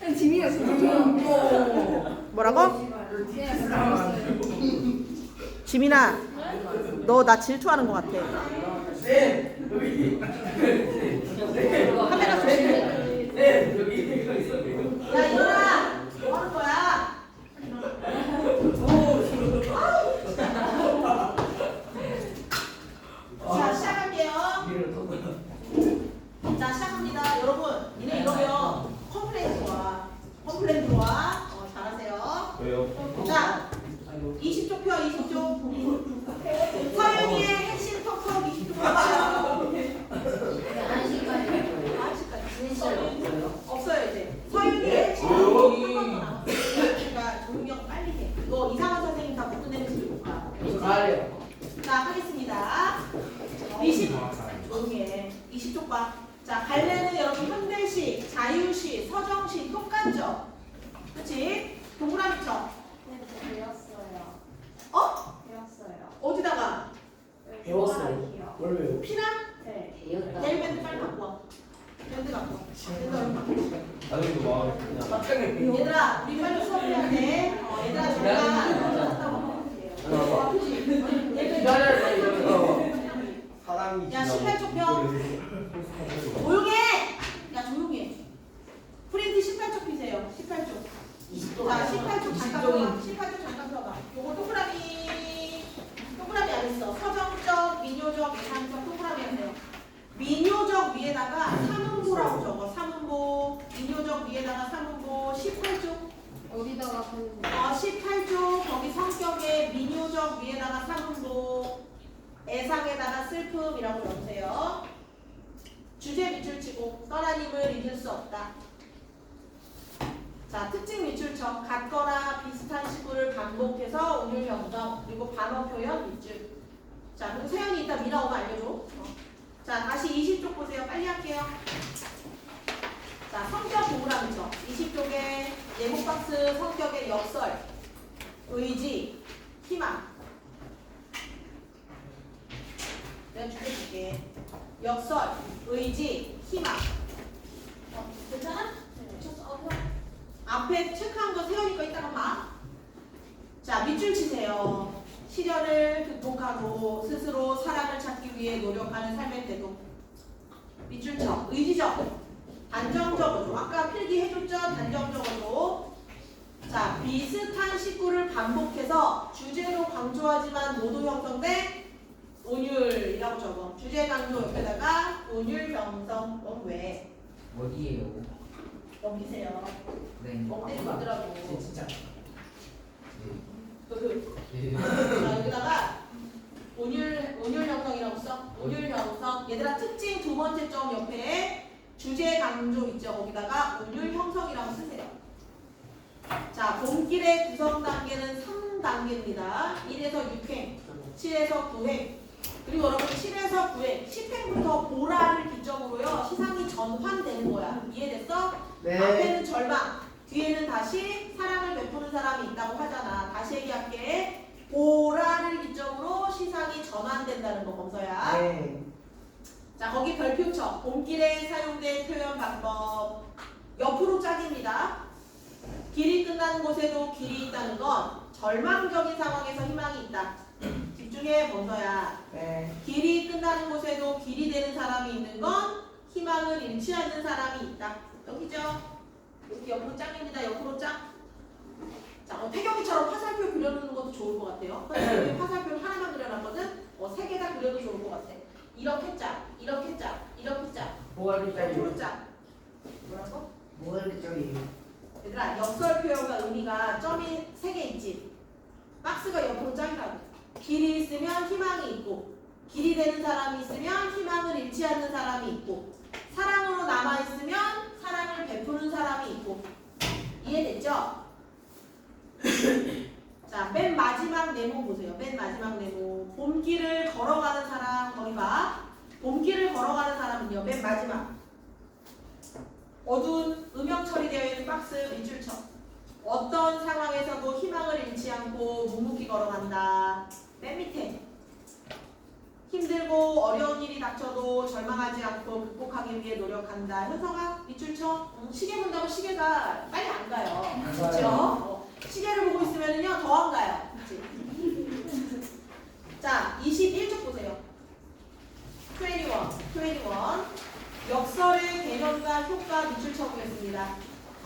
지민이가 뭐라고? 지민아, 너 나 질투하는 것 같아. 카메라 조심해. 야, 일어나. 뭐 하는 거야? 자, 시작할게요. 자, 시작합니다. 여러분, 니네 이러면 컴플레인 들어와. 컴플레인 들어와. 잘하세요. 왜요? 자, 20쪽 펴, 20쪽. 서윤이의 핵심 톡톡 20쪽 펴. 없어요, 이제. 서윤이의 핵심 톡톡 한번 남았어. 그러니까 조용히 빨리 해. 이거 이상한 선생님 다 못 끝내는지 볼까? 자, 하겠습니다. 20, 조용히 해. 20쪽 봐. 자, 갈래는 여러분 현대식, 자유식, 서정식 똑같죠? 그치? 동그라미 쳐. 배웠어요. 어? 배웠어요. 어디다가? 배웠어요. 뭘 외워? 피나? 네. 내일 밴드 빨리 갖고 와. 밴드 갖고 와. 밴드 얼른 갖고 와. 나중에도 마음에 얘들아, 우리 빨리 수업해야 돼. 얘들아, 저희가 사람이 야, 18쪽 펴. 조용히 해! 야, 조용히 해. 프린트 18쪽 피세요. 18쪽. 자, 18쪽 잠깐 펴봐. 18쪽 잠깐 펴봐. 요거 동그라미 안 했어. 서정적, 민요적, 예상적 동그라미 하세요. 민요적 위에다가 삼음보라고 적어. 삼음보. 민요적 위에다가 삼음보. 18쪽. 어디다가 pen 18쪽 거기 성격에 민요적 위에다가 삼음보 애상에다가 슬픔이라고 넣으세요. 주제 밑줄 치고 떠나님을 잊을 수 없다. 자, 특징 밑줄 쳐. 같거나 비슷한 식구를 반복해서 운율 변경 그리고 반어 표현 밑줄. 자, 그럼 세연이 이따 미나 오면 알려줘. 자, 다시 20쪽 보세요. 빨리 할게요. 자, 성격 동그라미 쳐. 20쪽에 예목 박스 성격의 역설, 의지, 희망. 내가 줄게. 역설, 의지, 희망. 괜찮아? 미쳤어. 앞에 체크한 거 세우니까 이따가 봐. 자, 밑줄 치세요. 시련을 극복하고 스스로 사랑을 찾기 위해 노력하는 삶의 태도. 밑줄 쳐. 의지적. 단정적으로. 아까 필기 해줬죠? 단정적으로. 자, 비슷한 식구를 반복해서 주제로 강조하지만 모두 형성된 온율이라고 적어. 주제 강조 옆에다가 온율 형성. 넌 왜? 어디에요? 넘기세요. 네. 멍때리 있더라고. 진짜. 자, 여기다가 온율 형성이라고 써. 온율 형성. 얘들아, 특징 두 번째 점 옆에 주제 강조 있죠? 거기다가 온율 형성이라고 쓰세요. 자, 봄길의 구성 단계는 3단계입니다. 1에서 6행, 7에서 9행. 그리고 여러분 7에서 9행, 10행부터 보라를 기점으로요. 시상이 전환되는 거야. 이해됐어? 네. 앞에는 절망, 뒤에는 다시 사랑을 베푸는 사람이 있다고 하잖아. 다시 얘기할게. 보라를 기점으로 시상이 전환된다는 거 검서야. 네. 자, 거기 별표 쳐. 봄길에 사용된 표현 방법. 옆으로 짝입니다. 길이 끝나는 곳에도 길이 있다는 건 절망적인 상황에서 희망이 있다. 집중해, 범서야. 네. 길이 끝나는 곳에도 길이 되는 사람이 있는 건 희망을 잃지 않는 사람이 있다. 여기죠? 이렇게 옆으로 짝입니다. 옆으로 짝. 자, 태경이처럼 화살표 그려놓는 것도 좋을 것 같아요. 선생님이 화살표 하나만 그려놨거든? 3개 다 그려도 좋을 것 같아. 이렇게 짝, 이렇게 짝, 이렇게 짝. 뭐가 옆으로 일자리? 짝. 뭐라고? 뭐가 일자리? 얘들아, 역설 표현과 의미가 점이 3개 있지. 박스가 옆으로 짝이라고. 길이 있으면 희망이 있고, 길이 되는 사람이 있으면 희망을 잃지 않는 사람이 있고, 사랑으로 남아있으면 사랑을 베푸는 사람이 있고. 이해됐죠? 자, 맨 마지막 네모 보세요. 맨 마지막 네모. 봄길을 걸어가는 사람, 거기 봐. 봄길을 걸어가는 사람은요, 맨 마지막. 어두운 음영 처리되어 있는 박스 밑줄 쳐. 어떤 상황에서도 희망을 잃지 않고 묵묵히 걸어간다. 맨 밑에 힘들고 어려운 일이 닥쳐도 절망하지 않고 극복하기 위해 노력한다. 현서가 밑줄 쳐. 시계 본다고 시계가 빨리 안 가요. 그렇죠? 시계를 보고 있으면은요 더 안 가요. 그치? 자, 21쪽 보세요. 21. 역설의 개념과 효과 밑줄 쳐보겠습니다.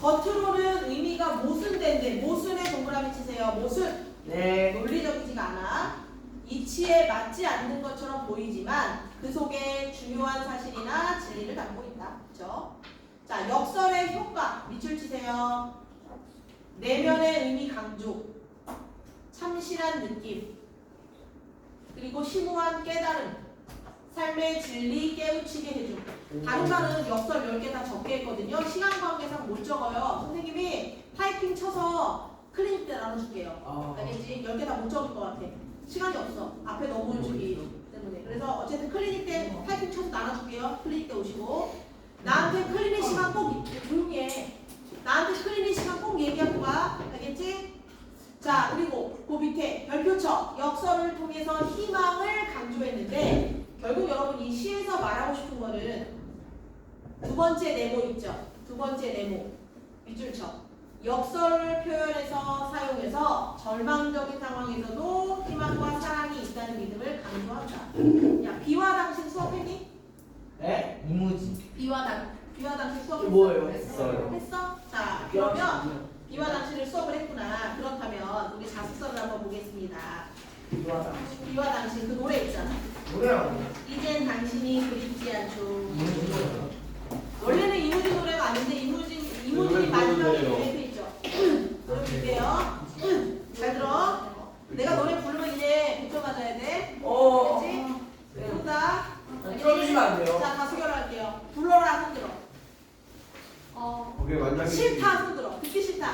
겉으로는 의미가 모순된데 모순에 동그라미 치세요. 모순. 네. 논리적이지가 않아. 이치에 맞지 않는 것처럼 보이지만 그 속에 중요한 사실이나 진리를 담고 있다. 그렇죠? 자, 역설의 효과 밑줄 치세요. 내면의 의미 강조, 참신한 느낌, 그리고 심오한 깨달음, 삶의 진리 깨우치게 해줌. 다른 말은 역설 10개 다 적게 했거든요. 시간 관계상 못 적어요. 선생님이 타이핑 쳐서 클리닉 때 나눠줄게요. 알겠지? 10개 다 못 적을 것 같아. 시간이 없어. 앞에 너무 주기 때문에. 그래서 어쨌든 클리닉 때 타이핑 쳐서 나눠줄게요. 클리닉 때 오시고. 나한테 클리닉 시간 꼭 조용히 해. 나한테 클리닉 시간 꼭 얘기하고 가. 알겠지? 자, 그리고 그 밑에 별표처 역설을 통해서 희망을 강조했는데 결국 여러분 이 시에서 말하고 싶은 거는 두 번째 네모 있죠? 두 번째 네모 밑줄 쳐. 역설을 표현해서 사용해서 절망적인 상황에서도 희망과 사랑이 있다는 믿음을 강조한다. 야, 비와 당신 수업했니? 네? 이무지. 비와 당신 수업했어? 뭐예요? 했어? 자, 그러면 비와 당신을 수업을 했구나. 그렇다면 우리 자습서를 한번 보겠습니다. 비와 당신 그 노래 있잖아. 뭐야? 이젠 당신이 그립지 않죠. 이무지 뭐야? 원래는 이무진 노래가 아닌데 이무진이 마지막에 노래 있죠. 노래 볼게요. 잘 들어. 내가 노래 부르면 이제 100점 맞아야 돼. 알겠지? 부른다. 틀어주시면 안 돼요. 자, 다수결 할게요. 불러라 손 들어. 오케이 만나기 싫다 손 들어. 듣기 싫다.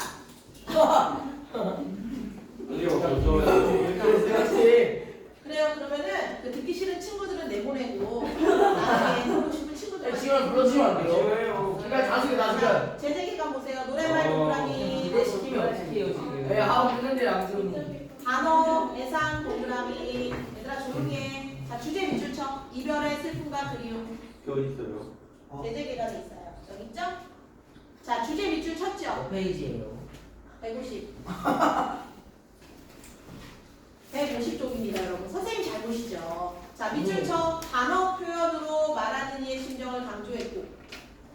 그래요. 그러면은 그 듣기 싫은 친구들은 내보내고 나중에 하고 싶은 친구들 지금 불러주시면 안 돼요. 그러니까 다수결. 재재기감 보세요. 노래말 동그라미 이거 시키면 어떻게 해요 지금? 네, 하고 있는데 양손이. 단어, 예상, 동그라미. 얘들아 조용히 해. 자, 주제 밑줄 쳐. 이별의 슬픔과 그리움. 어디 있어요? 재재기감이 있어요. 여기 있죠? 자, 주제 밑줄 쳤죠? 몇 페이지예요? 150. 150쪽입니다, 여러분. 선생님 잘 보시죠. 자, 밑줄 쳐. 단어 표현으로 말하는 이의 심정을 강조했고,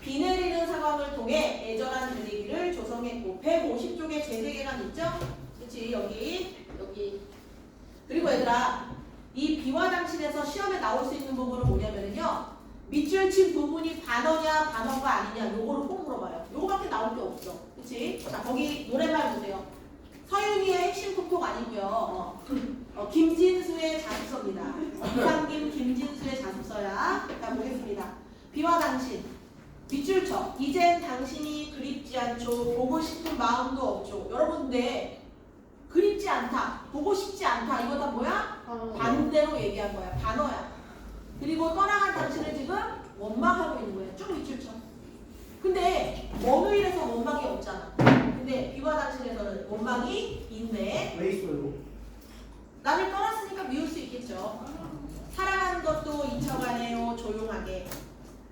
비 내리는 상황을 통해 애절한 분위기를 조성했고, 150쪽에 재세계관 있죠? 그치? 여기. 그리고 얘들아, 이 비와 당신에서 시험에 나올 수 있는 부분은 뭐냐면요. 밑줄 친 부분이 단어냐, 단어가 아니냐, 요거를 꼭 물어봐요. 요거밖에 나올 게 없어. 그치? 자, 거기 노래말 보세요. 서윤이의 핵심 톡톡 아니고요. 김진수의 자습서입니다. 이상김 김진수의 자습서야. 자, 보겠습니다. 비와 당신. 밑줄 쳐. 이젠 당신이 그립지 않죠. 보고 싶은 마음도 없죠. 여러분, 근데 그립지 않다, 보고 싶지 않다. 이거 다 뭐야? 반대로 얘기한 거야. 단어야. 그리고 떠나간 당신을 지금 원망하고 있는 거야. 쭉 밑줄 쳐. 근데 어느 일에서 원망이 없잖아. 근데 비와 당신에서는 원망이 있네. 왜 있어요? 나를 떠났으니까 미울 수 있겠죠. 사랑하는 것도 잊혀가네요. 조용하게.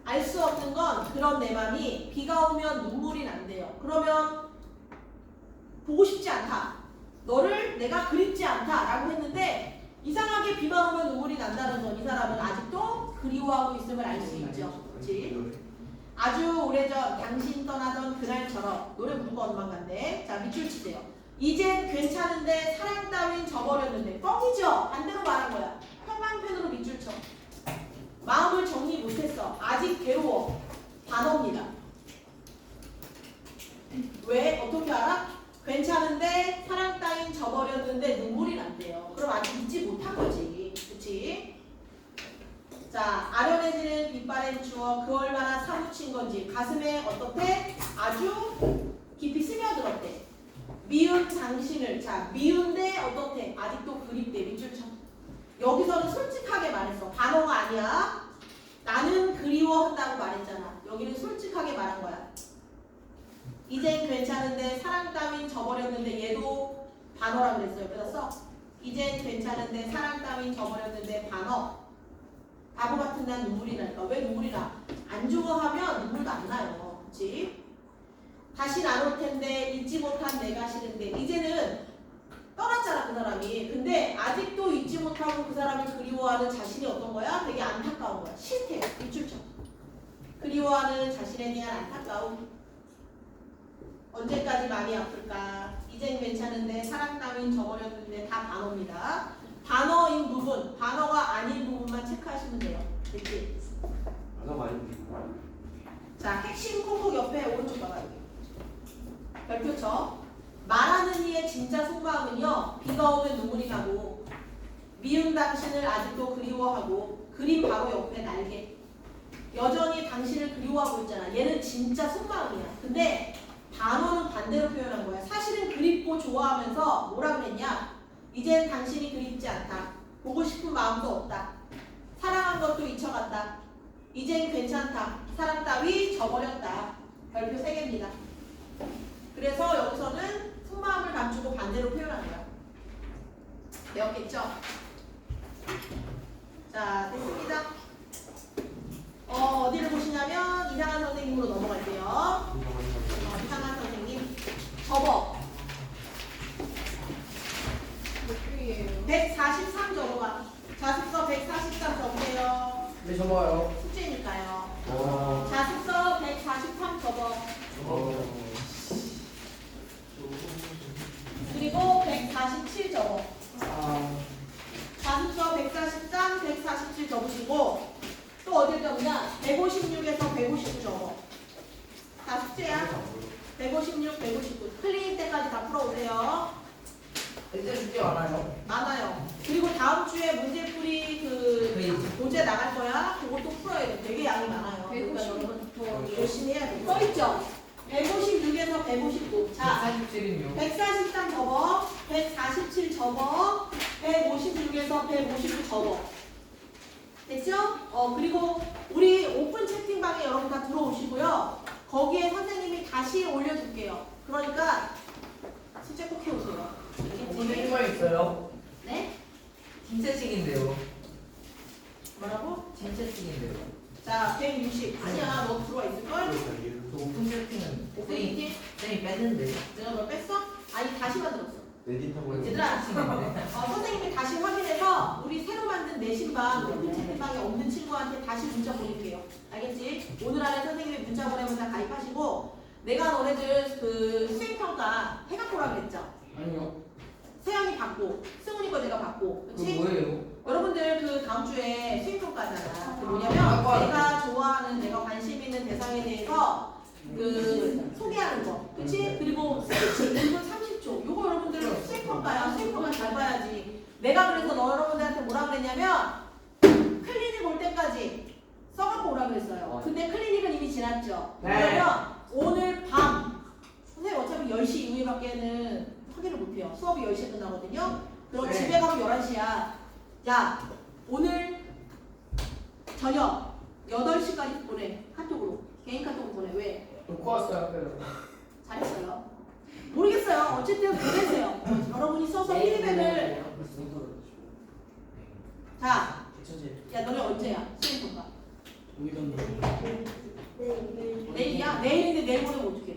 알 수 없는 건 그런 내 맘이 비가 오면 눈물이 난대요. 그러면 보고 싶지 않다. 너를 내가 그립지 않다 라고 했는데 이상하게 비만 오면 눈물이 난다는 건 이 사람은 아직도 그리워하고 있음을 알 수 있죠. 그렇지? 아주 오래전 당신 떠나던 그날처럼 노래 부르고 원망간데. 자, 밑줄 치세요. 이젠 괜찮은데 사랑 따윈 저버렸는데. 뻥이죠? 반대로 말한 거야. 형광펜으로 밑줄 쳐. 마음을 정리 못했어. 아직 괴로워. 단어입니다. 왜? 어떻게 알아? 괜찮은데 사랑 따윈 저버렸는데 눈물이 난대요. 그럼 아직 잊지 못한 거지. 그치? 자, 아련해지는 빛바랜 추억 그 얼마나 사무친 건지 가슴에 어떻대? 아주 깊이 스며들었대. 미운 당신을. 자, 미운데 어떻대? 아직도 그립대. 밑줄 쳐. 여기서는 솔직하게 말했어. 단어가 아니야. 나는 그리워한다고 말했잖아. 여기는 솔직하게 말한 거야. 이젠 괜찮은데 사랑 따윈 저버렸는데. 얘도 단어라 그랬어요. 그래서 이젠 괜찮은데 사랑 따윈 저버렸는데 단어. 바보 같은 난 눈물이 날까? 왜 눈물이 나? 안 좋아하면 눈물도 안 나요. 그치? 다시 안 올 텐데 잊지 못한 내가 싫은데 이제는 떠났잖아 그 사람이. 근데 아직도 잊지 못하고 그 사람을 그리워하는 자신이 어떤 거야? 되게 안타까운 거야. 싫대. 입줄쳐. 그리워하는 자신에 대한 안타까움. 언제까지 마음이 아플까? 이젠 괜찮은데 사랑 따윈 저버렸는데 다 단어입니다. 단어인 부분, 단어가 아닌 부분만 체크하시면 돼요. 됐지? 하나 많이 자, 핵심 콕콕 옆에 오른쪽 봐봐 여기. 별표쳐. 말하는 이의 진짜 속마음은요. 비가 오면 눈물이 나고 미운 당신을 아직도 그리워하고 그림 바로 옆에 날개. 여전히 당신을 그리워하고 있잖아. 얘는 진짜 속마음이야. 근데 단어는 반대로 표현한 거야. 사실은 그립고 좋아하면서 뭐라 그랬냐? 이젠 당신이 그립지 않다. 보고 싶은 마음도 없다. 사랑한 것도 잊혀갔다. 이젠 괜찮다. 사랑 따위 저버렸다. 별표 3개입니다. 그래서 여기서는 속마음을 감추고 반대로 표현한 거야. 배웠겠죠? 자, 됐습니다. 어디를 보시냐면 이상한 선생님으로 넘어갈게요. 이상한 선생님. 접어. 143 접어봐. 자습서 143 접으세요. 네, 접어요. 숙제니까요. 와. 자습서 143 접어. 그리고 147 접어. 자습서 143, 147 접으시고 또 어딜 접냐? 156에서 159 접어. 다 숙제야. 156, 159. 클리닉 때까지 다 풀어오세요. 이제 숙제 많아요. 많아요. 그리고 다음 주에 문제풀이 그 교재 나갈 거야. 그것도 풀어야 돼. 되게 양이 많아요. 그러니까 여러분 더 열심히 해야 돼. 써있죠? 156에서 159. 자, 147은요. 143 접어, 147 접어, 156에서 159 접어. 됐죠? 그리고 우리 오픈 채팅방에 여러분 다 들어오시고요. 거기에 선생님이 다시 올려줄게요. 그러니까 숙제 꼭 해오세요. 오늘 일과 있어요. 네? 진짜식인데요. 뭐라고? 진짜식인데요. 자, 160. 아니야, 너 들어와 있을걸? 그 오픈 채팅은 오픈 채팅? 쌤이 뺐는데. 내가 너 뺐어? 아니, 다시 만들었어. 에디터고 해서 얘들아, 진짜식인데. 선생님이 다시 확인해서 우리 새로 만든 내신방 오픈 채팅방에 없는 친구한테 다시 문자 보낼게요. 알겠지? 오늘 안에 선생님이 문자 보내면 다 가입하시고 내가 너네들 그 수행평가 해갖고 오라 그랬죠? 아니요. 세영이 받고 승훈이 거 내가 받고 그 그치? 뭐예요? 여러분들 그 다음 주에 수행평가잖아. 그 뭐냐면 내가 좋아하는 내가 관심 있는 대상에 대해서 그 소개하는 거 그치? 그리고 스피치 1분 30초 요거 여러분들 수행평가야. 수행평가 잘 봐야지. 내가 그래서 여러분들한테 뭐라 그랬냐면 클리닉 올 때까지 써갖고 오라 그랬어요. 근데 클리닉은 이미 지났죠. 네. 그러면 오늘 밤 선생님 어차피 10시 이후에밖에는 확인을 못해요. 수업이 10시에 끝나거든요. 그럼 네. 집에 가면 11시야. 야, 오늘 저녁 8시까지 보내. 카톡으로. 개인 카톡으로 보내. 왜? 놓고 왔어요, 학교에서. 잘했어요. 모르겠어요. 어쨌든 보내세요. 여러분이 써서 피드백을. 자, 야, 너네 언제야? 수행평가. 내일이야? 내일인데 내일 보내면 어떡해?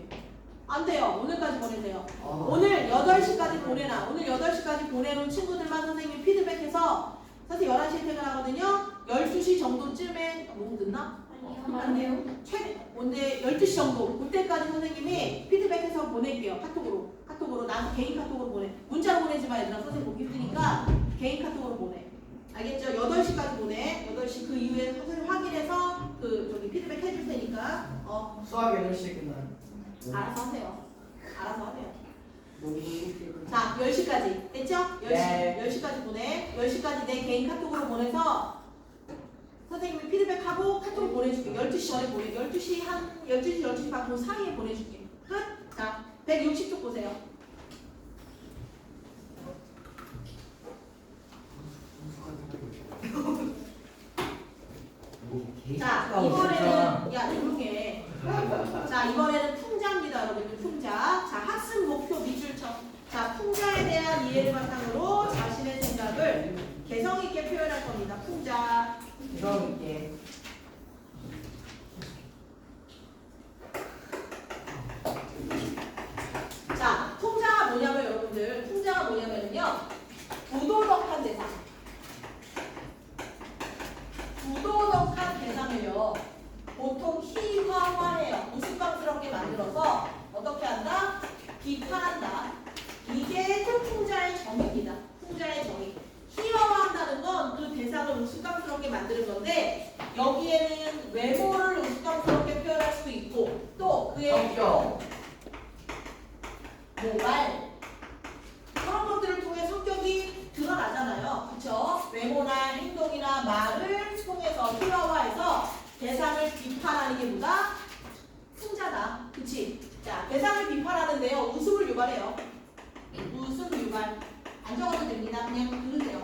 안 돼요. 오늘까지 보내세요. 오늘 8시까지 보내놔. 오늘 8시까지 보내놓은 친구들만 선생님이 피드백해서 선생님 11시에 퇴근하거든요. 12시 정도쯤에 너무 늦나? 안 돼요. 근데 12시 정도 그때까지 선생님이 피드백해서 보낼게요. 카톡으로 나한테 개인 카톡으로 보내. 문자로 보내지 마. 얘들아. 선생님 보기 힘드니까 개인 카톡으로 보내. 알겠죠? 8시까지 보내. 8시 그 이후에 선생님 확인해서 저기 피드백 해줄 테니까 수학 8시에 끝나요. 알아서 하세요. 알아서 하세요. 자, 10시까지. 됐죠? 10시. 네. 10시까지 보내. 10시까지 내 개인 카톡으로 보내서 선생님이 피드백하고 카톡을 보내줄게. 12시 전에 보내. 12시 12시 반 그 사이에 보내줄게. 끝? 자, 160쪽 보세요. 자, 이번에는 야, 조용해. 자, 이번에는 풍자입니다, 여러분들. 풍자. 자, 학습 목표 밑줄쳐. 자, 풍자에 대한 이해를 바탕으로 자신의 생각을 개성 있게 표현할 겁니다. 풍자. 이런 비판한다. 이게 풍자의 정의입니다. 풍자의 정의. 희화화한다는 건 그 대상을 우스꽝스럽게 만드는 건데 여기에는 외모를 우스꽝스럽게 표현할 수도 있고 또 그의 성격. 모발 그런 것들을 통해 성격이 드러나잖아요. 그쵸? 외모나 행동이나 말을 통해서 희화화해서 대상을 비판하는 게 뭐다? 풍자다. 그치? 자, 대상을 비판하는데요. 웃음을 유발해요. 웃음 유발. 안 적어도 됩니다. 그냥 들으세요.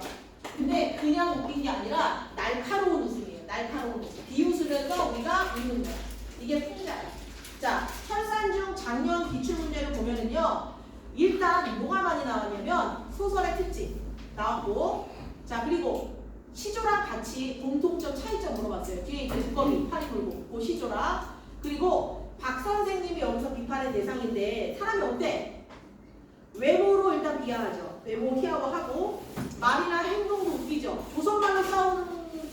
근데 그냥 웃긴 게 아니라 날카로운 웃음이에요. 날카로운 웃음. 비웃으면서 우리가 웃는 거야. 이게 풍자야. 자, 설산중 작년 기출문제를 보면은요. 일단 뭐가 많이 나왔냐면 소설의 특징 나왔고 자 그리고 시조랑 같이 공통점 차이점 물어봤어요. 뒤에 이제 두꺼비 팔이 굵고 그 시조랑 그리고 박 선생님이 여기서 비판의 대상인데 사람이 어때? 외모로 일단 비하하죠. 외모 희화화하고 말이나 행동도 웃기죠. 조선말로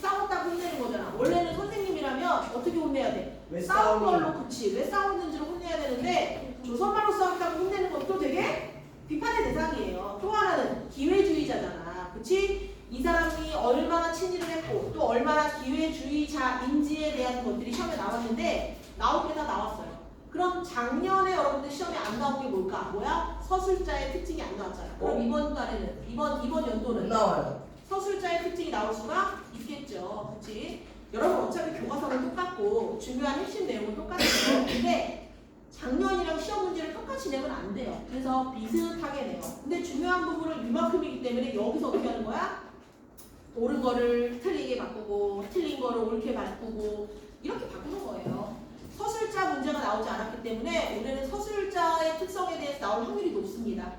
싸웠다고 혼내는 거잖아. 원래는 선생님이라면 어떻게 혼내야 돼? 왜 싸운 싸우니? 걸로 그치. 왜 싸웠는지를 혼내야 되는데 조선말로 싸웠다고 혼내는 것도 되게 비판의 대상이에요. 또 하나는 기회주의자잖아. 그치? 이 사람이 얼마나 친일을 했고 또 얼마나 기회주의자인지에 대한 것들이 시험에 나왔는데 나올 게 다 나왔어요. 그럼 작년에 여러분들 시험에 안 나온 게 뭘까? 뭐야? 서술자의 특징이 안 나왔잖아. 그럼 이번 달에는 이번 연도는 안 나와요. 서술자의 특징이 나올 수가 있겠죠. 그치? 여러분 어차피 교과서는 똑같고 중요한 핵심 내용은 똑같아요. 근데 작년이랑 시험 문제를 똑같이 내면 안 돼요. 그래서 비슷하게 내요. 근데 중요한 부분은 이만큼이기 때문에 여기서 어떻게 하는 거야? 옳은 거를 틀리게 바꾸고 틀린 거를 옳게 바꾸고 이렇게 바꾸는 거예요. 서술자 문제가 나오지 않았기 때문에 올해는 서술자의 특성에 대해서 나올 확률이 높습니다.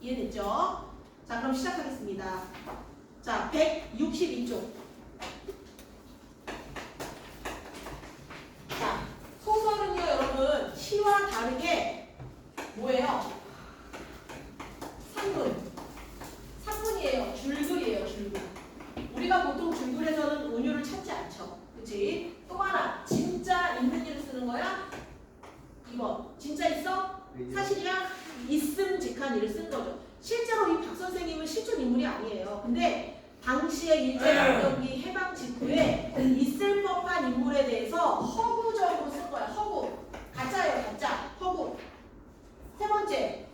이해됐죠? 자 그럼 시작하겠습니다. 자 162쪽. 자 소설은요 여러분 시와 다르게 뭐예요? 산문이에요. 줄글이에요. 줄글. 우리가 보통 줄글에서는 운율을 찾지 않죠. 그치? 또 하나 진짜 있는 일을 쓰는 거야? 2번 진짜 있어? 사실이야? 있음직한 일을 쓴 거죠. 실제로 이 박 선생님은 실존 인물이 아니에요. 근데 당시에 일제강점기 해방 직후에 있을 법한 인물에 대해서 허구적으로 쓴 거야. 허구. 가짜예요. 가짜. 허구. 세 번째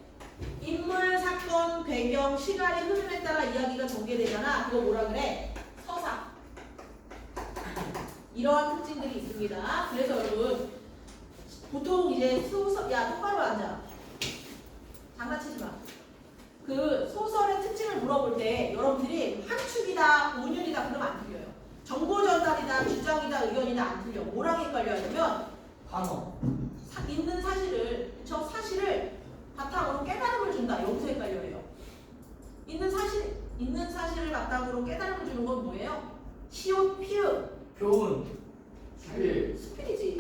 인물, 사건, 배경, 시간의 흐름에 따라 이야기가 전개되잖아. 그거 뭐라 그래? 서사. 이러한 특징들이 있습니다. 그래서 여러분 보통 이제 소설 야 똑바로 앉아. 장난치지 마. 그 소설의 특징을 물어볼 때 여러분들이 함축이다, 온율이다 그러면 안 틀려요. 정보 전달이다, 주장이다, 의견이다 안 틀려. 뭐랑 헷갈려 하냐면 단어. 있는 사실을 저 사실을 바탕으로 깨달음을 준다. 여기서 헷갈려요. 있는 사실을 바탕으로 깨달음을 주는 건 뭐예요? 시옷 피읍. 교훈. 수필. 수필이지.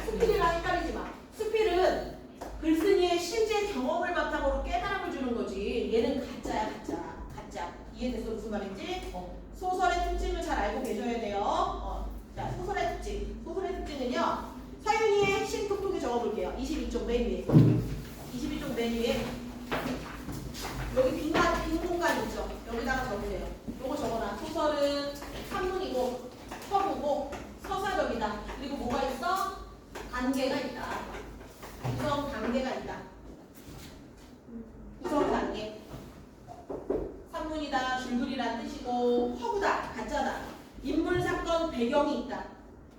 수필이랑 헷갈리지 마. 수필은 글쓴이의 실제 경험을 바탕으로 깨달음을 주는 거지. 얘는 가짜야, 가짜. 가짜. 이해됐어? 무슨 말인지? 소설의 특징을 잘 알고 계셔야 돼요. 자, 소설의 특징. 소설의 특징은요. 서윤이의 핵심 톡톡히 적어볼게요. 22쪽 맨 위에. 22쪽 맨 위에. 여기 빈 공간 있죠? 여기다가 적으세요. 요거 적어놔. 소설은 산문이고, 서구고, 서사적이다. 그리고 뭐가 있어? 단계가 있다. 구성 단계가 있다. 구성 단계. 산문이다, 줄글이란 뜻이고, 허구다, 가짜다. 인물, 사건, 배경이 있다.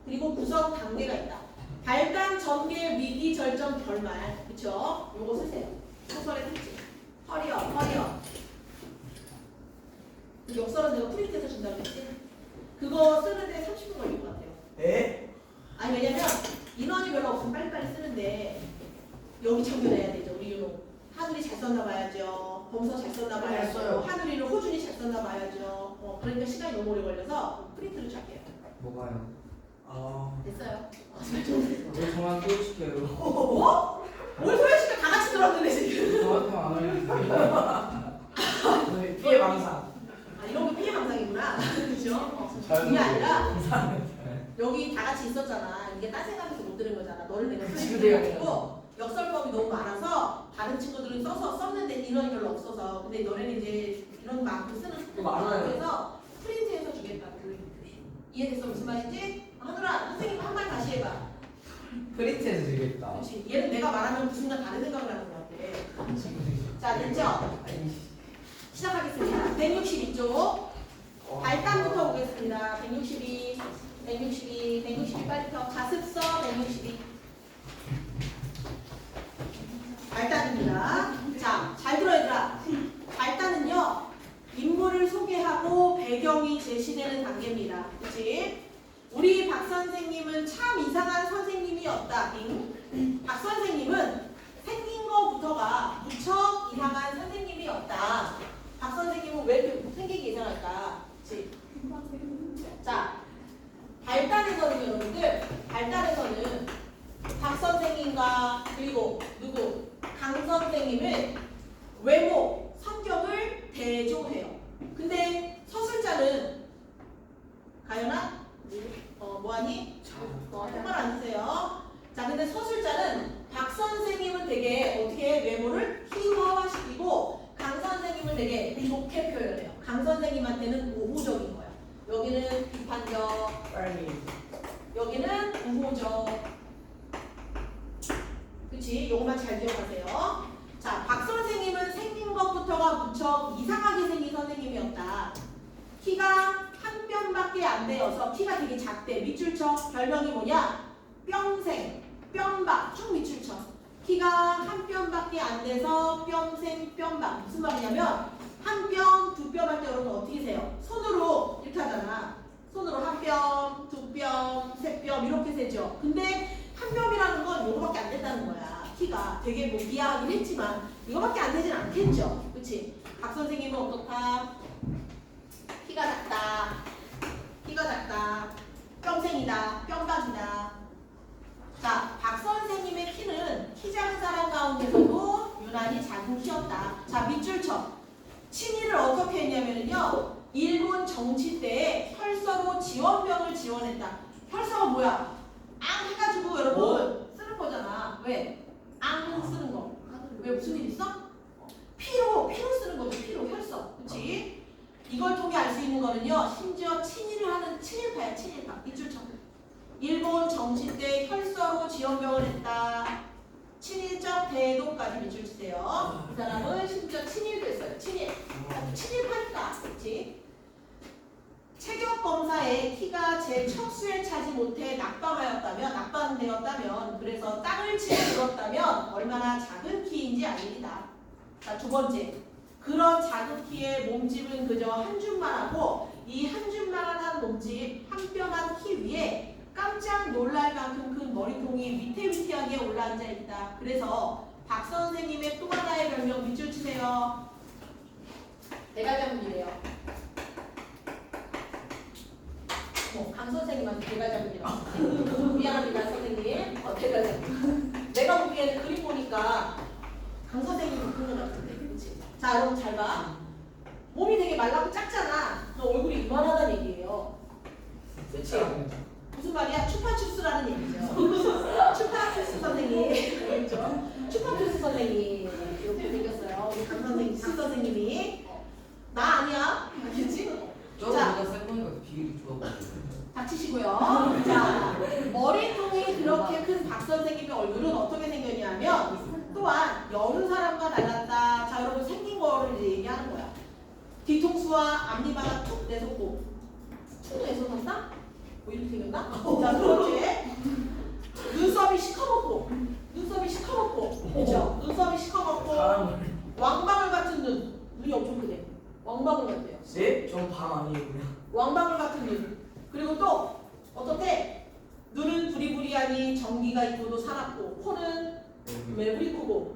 그리고 구성 단계가 있다. 발간, 전개, 위기, 절정, 결말. 그쵸? 요거 쓰세요. 소설의 특징. 허리업. 그 역설은 내가 프린트해서 준다고 했지? 그거 쓰는데 30분 걸릴 것 같아요. 에? 아니 왜냐면 인원이 별로 없으면 빨리빨리 쓰는데 여기 참견해야 되죠. 우리 윤호. 하늘이 잘 썼나 봐야죠. 범서 잘 썼나 봐야죠. 했어요. 하늘이는 호준이 잘 썼나 봐야죠. 그러니까 시간이 너무 오래 걸려서 프린트를 할게요. 뭐가요? 됐어요. 왜 저만 소개시켜요? 뭐? 뭘 소개시켜? 다 같이 들었는데 지금. 저한테 안 알려주세요. 피해 망상. 아 이런 게 피해 망상이구나. 그죠? 자연스러워. 이게 아니라 여기 다 같이 있었잖아. 이게 딴 생각해서 못 들은 거잖아. 너를 내가 그치, 소개시켜가지고 역설법이 너무 많아서 그래서 다른 친구들은 썼는데 인원이 별로 없어서. 근데 너네는 이제 이런 만큼 쓰는 습관이 많아요. 그래서 프린트해서 주겠다. 이해됐어? 무슨 말인지? 하늘아, 선생님 한 말 다시 해봐. 프린트해서 주겠다. 그렇지. 얘는 내가 말하면 그 순간 다른 생각을 하는 것 같아. 자, 됐죠? 시작하겠습니다. 162쪽. 발단부터 보겠습니다. 162 빨리 펴. 자습서 162. 발단입니다. 자, 잘 들어 얘들아. 발단은요, 인물을 소개하고 배경이 제시되는 단계입니다. 그치? 우리 박 선생님은 참 이상한 선생님이었다. 박 선생님은 생긴 거부터가 무척 이상한 선생님이었다. 박 선생님은 왜 이렇게 생기기 이상할까? 그치? 자, 발단에서는 여러분들, 발단에서는 박 선생님과 그리고 누구? 강 선생님의 외모, 성격을 대조해요. 근데 서술자는 가연아? 뭐하니? 똑바로 앉으세요. 자, 근데 서술자는 박 선생님은 되게 어떻게 외모를 희화화시키고 강 선생님은 되게 좋게 표현해요. 강 선생님한테는 우호적인 거야. 여기는 비판적, 빨리. 여기는 우호적. 그치? 요것만 잘 기억하세요. 자, 박 선생님은 생긴 것부터가 무척 이상하게 생긴 선생님이었다. 키가 한 뼘밖에 안 되어서 키가 되게 작대. 밑줄 쳐. 별명이 뭐냐? 뿅생, 뼘박. 쭉 밑줄 쳐. 키가 한 뼘밖에 안 돼서 뿅생, 뼘박. 무슨 말이냐면 한 뼘, 두 뼘 할 때 여러분 어떻게 세요? 손으로 이렇게 하잖아. 손으로 한 뼘, 두 뼘, 세 뼘 이렇게 세죠. 근데 한 뼘이라는 건 요거밖에 안 된다는 거야. 키가 되게 뭐 미안하긴 했지만 이거밖에 안 되진 않겠죠. 그치? 박 선생님은 어떻다? 키가 작다. 키가 작다. 뿅생이다. 뿅박이다. 자, 박 선생님의 키는 키 작은 사람 가운데서도 유난히 작은 키였다. 자, 밑줄 쳐. 친일을 어떻게 했냐면요. 일본 정치 때에 혈서로 지원병을 지원했다. 혈서가 뭐야? 앙 해가지고 여러분 쓰는 거잖아. 왜? 앙 쓰는 거. 왜 무슨 일 있어? 피로 쓰는 거죠. 피로 혈서. 그치? 이걸 통해 알 수 있는 거는요. 심지어 친일을 하는 친일파야. 친일파. 밑줄 쳐. 일본 정치 때 혈서로 지원병을 했다. 친일적 대도까지 밑줄 치세요. 이 사람은 심지어 친일도 했어요. 친일파니까. 그치? 체격 검사에 키가 제 척수에 차지 못해 낙방되었다면 그래서 땅을 치고 들었다면 얼마나 작은 키인지 알리다. 자, 두 번째. 그런 작은 키의 몸집은 그저 한 줌만 하고 이 한 줌만한 몸집 한 뼘한 키 위에 깜짝 놀랄 만큼 큰 머리통이 위태위태하게 올라앉아 있다. 그래서 박 선생님의 또 하나의 별명 밑줄 치세요. 대갈장군이래요. 강 선생님한테 대갈장군이라고. 미안합니다 선생님. 대갈장군. 내가 보기에는 그림 보니까 강 선생님이 그런 것 같은데. 그치? 자, 여러분 잘 봐. 몸이 되게 말라고 작잖아. 너 얼굴이 이만하다는 얘기예요. 그치? 무슨 말이야? 추파춥스라는 얘기죠. 추파춥스 선생님. 알겠죠? 추파춥스 선생님. 이렇게 생겼어요. 우리 강 선생님, 강 선생님이. 나 아니야. 알겠지? 저보다 쌤보니까 비율이 좋아가지고. 닥치시고요. 자, 머리통이 그렇게 큰 박 선생님의 얼굴은 어떻게 생겼냐면 또한 여느 사람과 달랐다. 자, 여러분 생긴 거를 이제 얘기하는 거야. 뒤통수와 앞니바가 툭 내솟고 툭 내솟았나? 뭐 이렇게 생겼나? 자, 두 번째. 눈썹이 시커멓고 그렇죠? 눈썹이 시커멓고 왕방울 같은 눈이 엄청 크대. 왕방울 같대요. 네? 전 방 아니에요 그냥. 왕방울 같은 눈. 그리고 또 어떻게? 눈은 부리부리하니 전기가 있고도 살았고 코는 매부리 크고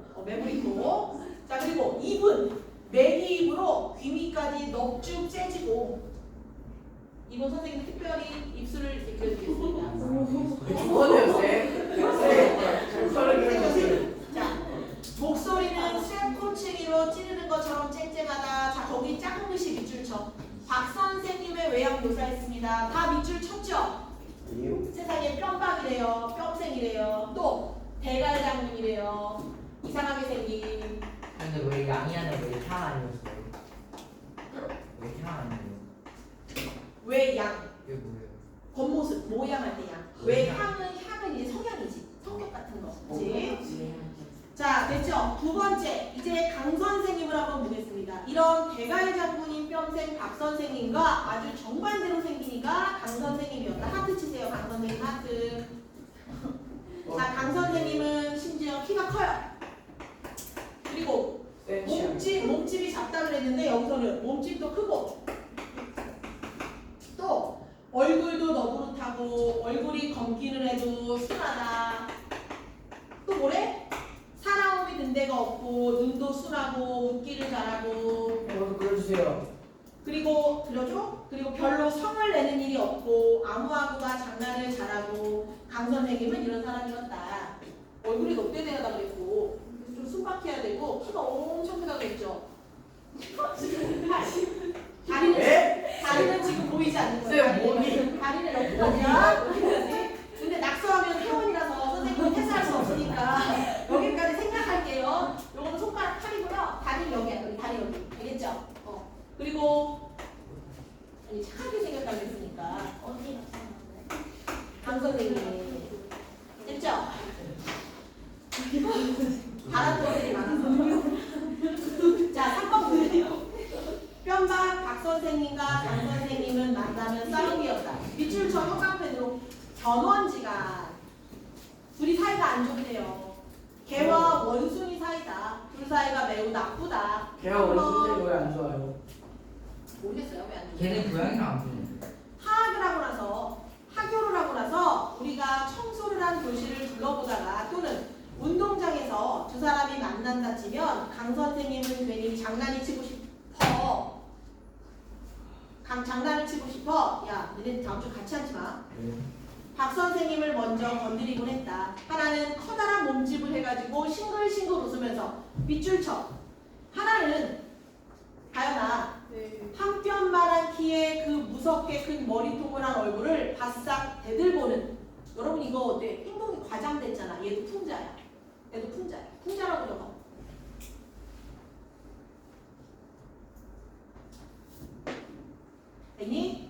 자, 그리고 입은 매기 입으로 귀밑까지 넙죽 째지고 이번 선생님 특별히 입술을 이렇게 그려드리겠습니다. 뭐네요 쌤? 자, 목소리는 쇠코치기로 찌르는 것처럼 쨍쨍하다. 자, 거기 작은 글씨 밑줄 쳐. 박 선생님의 외양 묘사했습니다. 다 밑줄 쳤죠? 세상에 뿅박이래요. 뿅생이래요. 또 대갈장군이래요. 이상하게 생긴 근데 왜 양이 아니라 왜 향 아니었어요? 왜 향 아니에요? 왜 양? 이게 뭐예요? 겉모습, 모양할 때 양. 왜 향은 이제 성향이지. 성격 같은 거. 그치? 자, 됐죠? 두 번째, 이제 강 선생님을 한번 보겠습니다. 이런 대가의 장군인 뺨생 박 선생님과 아주 정반대로 생기니까 강 선생님이었다. 하트 치세요, 강 선생님 하트. 자, 강 선생님은 심지어 키가 커요. 그리고 몸집이 작다 그랬는데 여기서는 몸집도 크고 또 얼굴도 너부릇하고 얼굴이 검기는 해도 순하다. 또 뭐래? 사나움이 든 데가 없고 눈도 순하고 웃기를 잘하고 저도 그려주세요. 그리고 들려줘? 그리고 별로 성을 내는 일이 없고 아무하고가 장난을 잘하고 강 선생님은 이런 사람이었다. 얼굴이 높대대하다 그랬고 좀 순박해야 되고 키가 엄청 크다 그랬죠. 다리는 지금 보이지 않는 거예요. 다리는 여기까지야. 근데 낙서하면 회원이라서 선생님은 퇴사할 수 없으니까 여기까지 생각할게요. 요거는 손가락 팔이고요. 다리는 여기야. 여기 다리 여기. 알겠죠? 그리고 아니 착하게 생겼다고 했으니까 어디 갔었는데? 강 선생님 됐죠? 바람들이 많아서 자 3번 보세요. 뺨박 박 선생님과 강 선생님은 만나면 싸움이었다. 밑줄쳐 형광펜으로 견원지간 둘이 사이가 안 좋대요. 개와 원숭이 사이다. 둘 사이가 매우 나쁘다. 걔가 원숭이 왜안 좋아요? 모르겠어요 왜 안 좋아요. 걔는 고양이랑 안 좋은데. 하교를 하고 나서 우리가 청소를 한 교실을 둘러보다가 또는 운동장에서 두 사람이 만난다 치면 강 선생님은 괜히 장난이 치고 싶어. 장난을 치고 싶어. 야, 너네 다음 주 같이 앉지 마. 박 선생님을 먼저 건드리곤 했다. 하나는 커다란 몸집을 해가지고 싱글싱글 웃으면서 밑줄 쳐. 하나는 다현아. 한 뼘만한 키에 그 무섭게 큰 머리통을 한 얼굴을 바싹 대들보는. 여러분 이거 어때? 행동이 과장됐잖아. 얘도 풍자야. 얘도 풍자야. 풍자라고 적어. 됐니?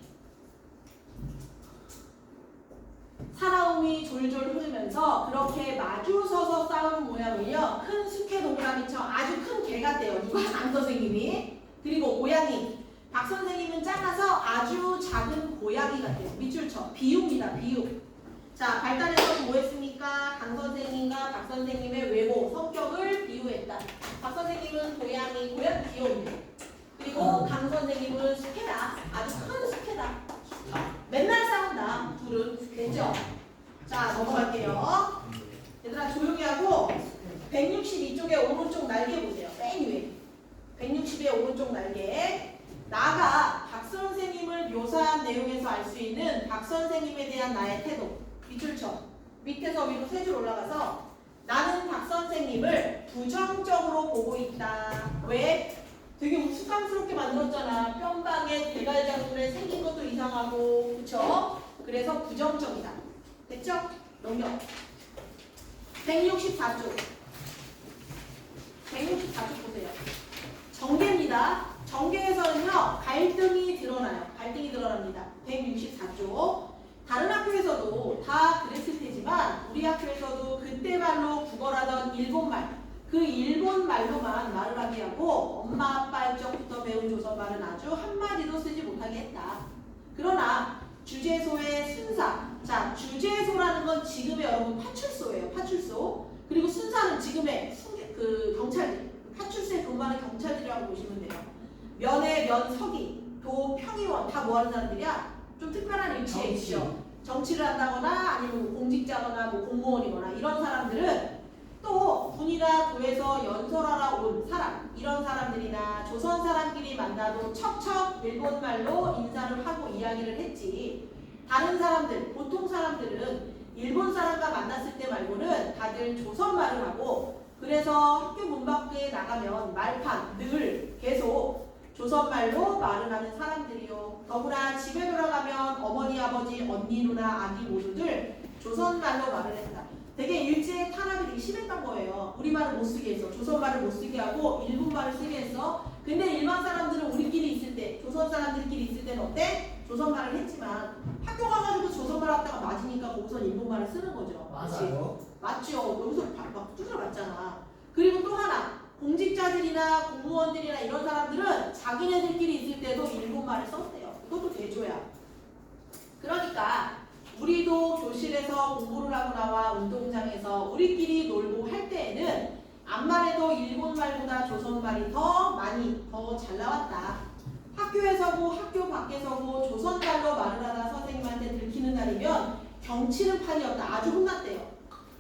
사나움이 졸졸 흐르면서 그렇게 마주 서서 싸우는 모양을요. 큰 숙회 동그라미처럼 아주 큰 개 같대요. 누가? 강 선생님이. 그리고 고양이. 박 선생님은 작아서 아주 작은 고양이 같대요. 밑줄 쳐. 비유입니다. 비유. 자, 발단에서 뭐 했습니까? 강 선생님과 박 선생님의 외모, 성격을 비유했다. 박 선생님은 고양이 귀여운데. 그리고 강 선생님은 숙회다. 아주 큰 숙회다. 맨날 싸운다. 둘은. 됐죠? 자, 넘어갈게요. 얘들아 조용히 하고 162쪽에 오른쪽 날개 보세요. 맨 위에. 160의 오른쪽 날개. 나가 박 선생님을 묘사한 내용에서 알 수 있는 박 선생님에 대한 나의 태도. 밑줄 쳐. 밑에서 위로 세 줄 올라가서 나는 박 선생님을 부정적으로 보고 있다. 왜? 되게 우스꽝스럽게 만들었잖아. 뿅방에 대갈장군에 생긴 것도 이상하고, 그쵸? 그래서 부정적이다. 됐죠? 넘겨. 164쪽. 164쪽 보세요. 정계입니다. 정계에서는요, 갈등이 드러나요. 갈등이 드러납니다. 164쪽. 다른 학교에서도 다 그랬을 테지만, 우리 학교에서도 그때 말로 국어라던 일본말, 그 일본 말로만 말을 하게 하고 엄마 아빠 적부터 배운 조선말은 아주 한마디도 쓰지 못하게 했다. 그러나 주제소의 순사. 자, 주제소라는 건 지금의 여러분 파출소예요. 파출소. 그리고 순사는 지금의 그 경찰들. 파출소에 근무하는 경찰들이라고 보시면 돼요. 면회, 면서기, 도, 평의원 다 뭐하는 사람들이야? 좀 특별한 일치에 있죠. 정치를 한다거나 아니면 공직자거나 뭐 공무원이거나 이런 사람들은 또 군이나 도에서 연설하러 온 사람, 이런 사람들이나 조선 사람끼리 만나도 척척 일본말로 인사를 하고 이야기를 했지. 다른 사람들, 보통 사람들은 일본 사람과 만났을 때 말고는 다들 조선말을 하고, 그래서 학교 문 밖에 나가면 말판 늘 계속 조선말로 말을 하는 사람들이요. 더구나 집에 돌아가면 어머니, 아버지, 언니, 누나, 아기 모두들 조선말로 말을 했다. 되게 일제의 탄압이 되게 심했던 거예요. 우리말을 못 쓰게 해서, 조선말을 못 쓰게 하고 일본말을 쓰게 했어. 근데 일반 사람들은 우리끼리 있을 때, 조선 사람들끼리 있을 때는 어때? 조선말을 했지만 학교 가가지고 조선말 하다가 맞으니까 거기서 일본말을 쓰는 거죠. 맞아요. 맞죠. 여기서 막 두드려 맞잖아. 그리고 또 하나, 공직자들이나 공무원들이나 이런 사람들은 자기네들끼리 있을 때도 일본말을 썼대요. 이것도 대조야. 그러니까 우리도 교실에서 공부를 하고 나와 운동장에서 우리끼리 놀고 할 때에는 암만 해도 일본말보다 조선말이 더 많이 더 잘 나왔다. 학교에서고 학교 밖에서고 조선말로 말을 하다 선생님한테 들키는 날이면 경치는 판이었다. 아주 혼났대요.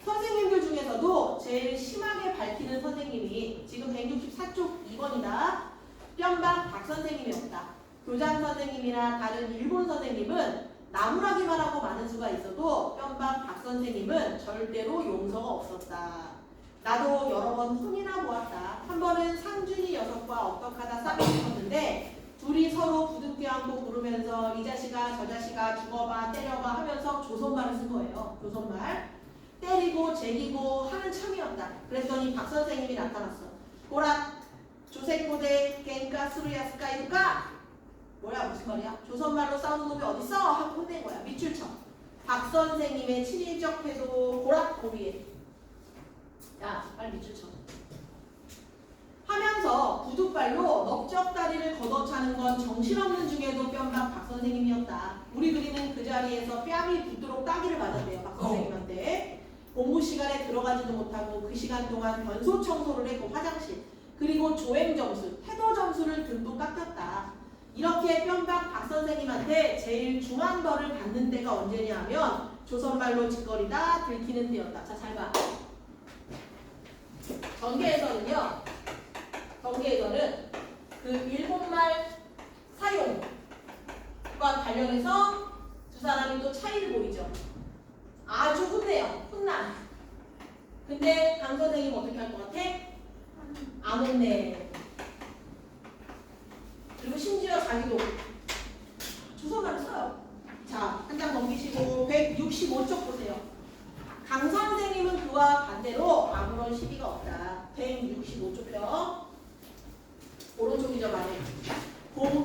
선생님들 중에서도 제일 심하게 밝히는 선생님이 지금 164쪽 2번이다. 뼘박 박 선생님이었다. 교장 선생님이나 다른 일본 선생님은 나무라기만 하고 많은 수가 있어도 뼘박 박 선생님은 절대로 용서가 없었다. 나도 여러 번 혼이나 보았다. 한 번은 상준이 녀석과 엇덕하다 싸움이 붙었는데 둘이 서로 부둥켜 안고 부르면서 이 자식아 저 자식아 죽어봐 때려봐 하면서 조선말을 쓴 거예요. 조선말. 때리고 제기고 하는 참이었다. 그랬더니 박 선생님이 나타났어. 보라 조세코데 겐가 스루야스카이루까? 뭐야 무슨 말이야? 조선말로 싸우는 놈이 어딨어? 하고 혼낸 거야. 밑줄쳐. 박 선생님의 친일적 태도 고락 고비해. 야 빨리 밑줄쳐. 하면서 구두발로 넓적다리를 걷어차는 건 정신없는 중에도 뼘박 박 선생님이었다. 우리들이는 그 자리에서 뺨이 붙도록 따기를 받았대요. 박 선생님한테. 공부 시간에 들어가지도 못하고 그 시간 동안 변소 청소를 했고 화장실 그리고 조행 점수, 태도 점수를 듬뿍 깎였다. 이렇게 뼘박 박 선생님한테 제일 중한 벌을 받는 때가 언제냐 하면 조선말로 짓거리다 들키는 때였다. 자, 잘 봐. 전개에서는 그 일본말 사용과 관련해서 두 사람이 또 차이를 보이죠. 아주 혼내요. 혼나. 근데 강 선생님 어떻게 할 것 같아? 안 혼내. 그리고 심지어 자기도 조선말을 써요. 자, 한 장 넘기시고 165쪽 보세요. 강 선생님은 그와 반대로 아무런 시비가 없다. 165쪽이요. 오른쪽이죠, 말해.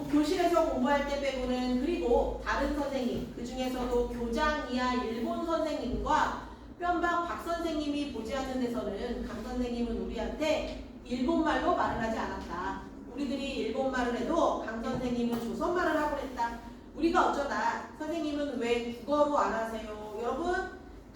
교실에서 공부할 때 빼고는 그리고 다른 선생님, 그 중에서도 교장 이하 일본 선생님과 뼘박 박 선생님이 보지 않는 데서는 강 선생님은 우리한테 일본말로 말을 하지 않았다. 우리들이 일본말을 해도 강 선생님은 조선말을 하고 그랬다. 우리가 어쩌다 선생님은 왜 국어로 안 하세요? 여러분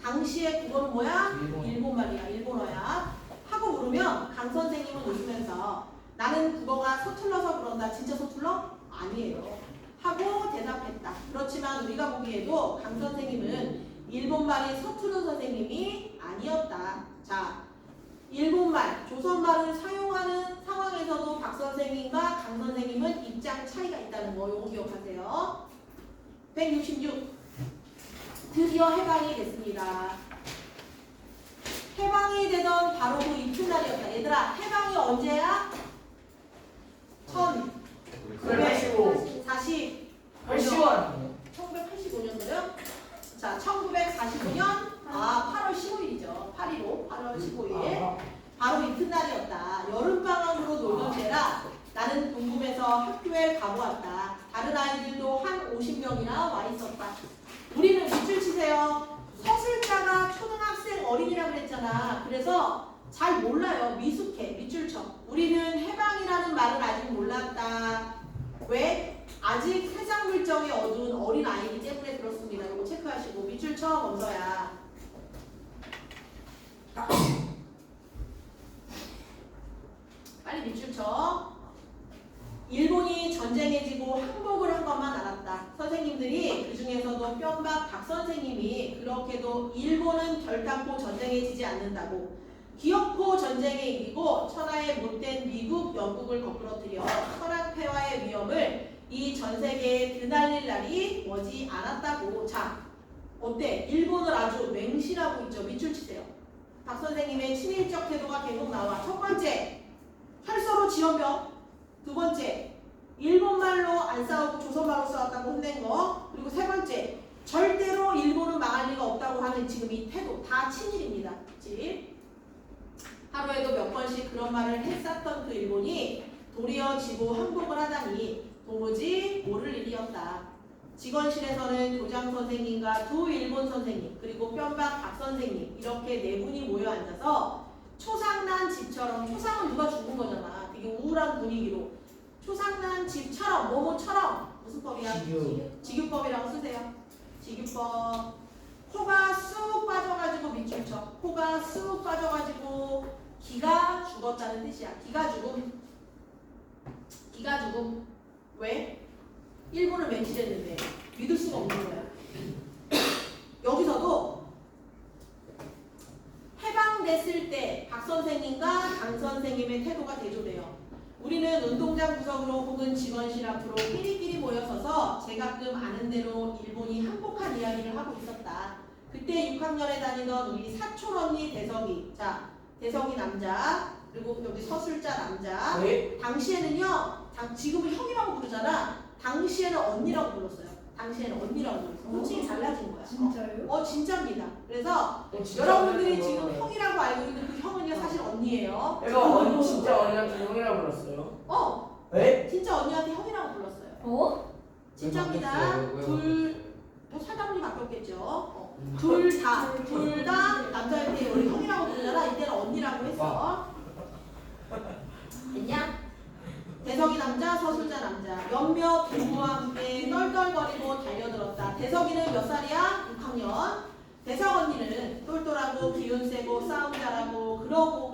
당시에 국어는 뭐야? 일본말이야. 일본어야. 하고 물으면 강 선생님은 웃으면서 나는 국어가 서툴러서 그런다. 진짜 서툴러? 아니에요. 하고 대답했다. 그렇지만 우리가 보기에도 강 선생님은 일본말이 서투른 선생님이 아니었다. 자, 일본말, 조선말을 사용하는 상황에서도 박 선생님과 강 선생님은 입장 차이가 있다는 거 요거 기억하세요. 166. 드디어 해방이 됐습니다. 해방이 되던 바로 그 이튿날이었다. 얘들아, 해방이 언제야? 985. 1985년도요? 자, 1945년 8월 15일이죠. 8.15, 8월 15일. 바로 이튿날이었다. 여름방학으로 놀던 때라 나는 궁금해서 학교에 가보았다. 다른 아이들도 한 50명이나 와 있었다. 우리는 밑줄 치세요. 서슬자가 초등학생 어린이라 그랬잖아. 그래서 잘 몰라요. 미숙해. 밑줄 쳐. 우리는 해방이라는 말을 아직 몰랐다. 왜? 아직 세상 물정이 어두운 어린 아이이기 때문에 그렇습니다. 이거 체크하시고 밑줄 쳐 먼저야. 빨리 밑줄 쳐. 일본이 전쟁에 지고 항복을 한 것만 알았다. 선생님들이 그 중에서도 뼘박 박 선생님이 그렇게도 일본은 결단코 전쟁에 지지 않는다고 기어코 전쟁에 이기고 천하의 못된 미국, 영국을 거꾸러뜨려 천황폐화의 위험을 이 전 세계에 드날릴 날이 머지 않았다고. 자, 어때? 일본을 아주 맹신하고 있죠. 밑줄 치세요. 박 선생님의 친일적 태도가 계속 나와. 첫 번째, 혈서로 지원병. 두 번째, 일본말로 안 싸우고 조선말로 싸웠다고 혼낸 거. 그리고 세 번째, 절대로 일본은 망할 리가 없다고 하는 지금 이 태도 다 친일입니다. 그치? 하루에도 몇 번씩 그런 말을 했었던 그 일본이 도리어 지고 항복을 하다니 도무지 모를 일이었다. 직원실에서는 교장 선생님과 두 일본 선생님 그리고 뼘박 박 선생님 이렇게 네 분이 모여 앉아서 초상난 집처럼, 초상은 누가 죽은 거잖아. 되게 우울한 분위기로 초상난 집처럼 뭐뭐처럼 무슨 법이야? 직유법이라고 쓰세요. 직유법. 코가 쑥 빠져가지고 밑줄 쳐. 코가 쑥 빠져가지고 기가 죽었다는 뜻이야. 기가 죽음. 기가 죽음. 왜? 일본을 맹치했는데 믿을 수가 없는 거야. 여기서도 해방됐을 때 박 선생님과 강 선생님의 태도가 대조돼요. 우리는 운동장 구석으로 혹은 직원실 앞으로 끼리끼리 모여서서 제가끔 아는 대로 일본이 항복한 이야기를 하고 있었다. 그때 6학년에 다니던 우리 사촌 언니 대석이, 자 대석이 남자 그리고 여기 서술자 남자. 네? 당시에는요, 지금은 형이라고 부르잖아. 당시에는 언니라고 불렀어요. 당시에는 언니라고 불렀어. 호칭이 달라진 거야. 진짜요? 진짜입니다. 그래서 진짜 여러분들이 어려운 지금 거예요. 형이라고 알고 있는 그 형은요 사실 언니예요. 내가 진짜 언니한테 형이라고 불렀어요. 네? 진짜 언니한테 형이라고 불렀어요. 어? 진짜입니다. 바뀌었어요? 왜 뭐 살다 보니 바뀌었겠죠. 둘 다 남자일 때 우리 형이라고 부르잖아. 이때는 언니라고 했어. 됐냐? 대석이 남자, 서술자 남자. 몇몇 부부와 함께 떨떨거리고 달려들었다. 대석이는 몇 살이야? 6학년. 대석 언니는 똘똘하고 기운 세고 싸움 잘하고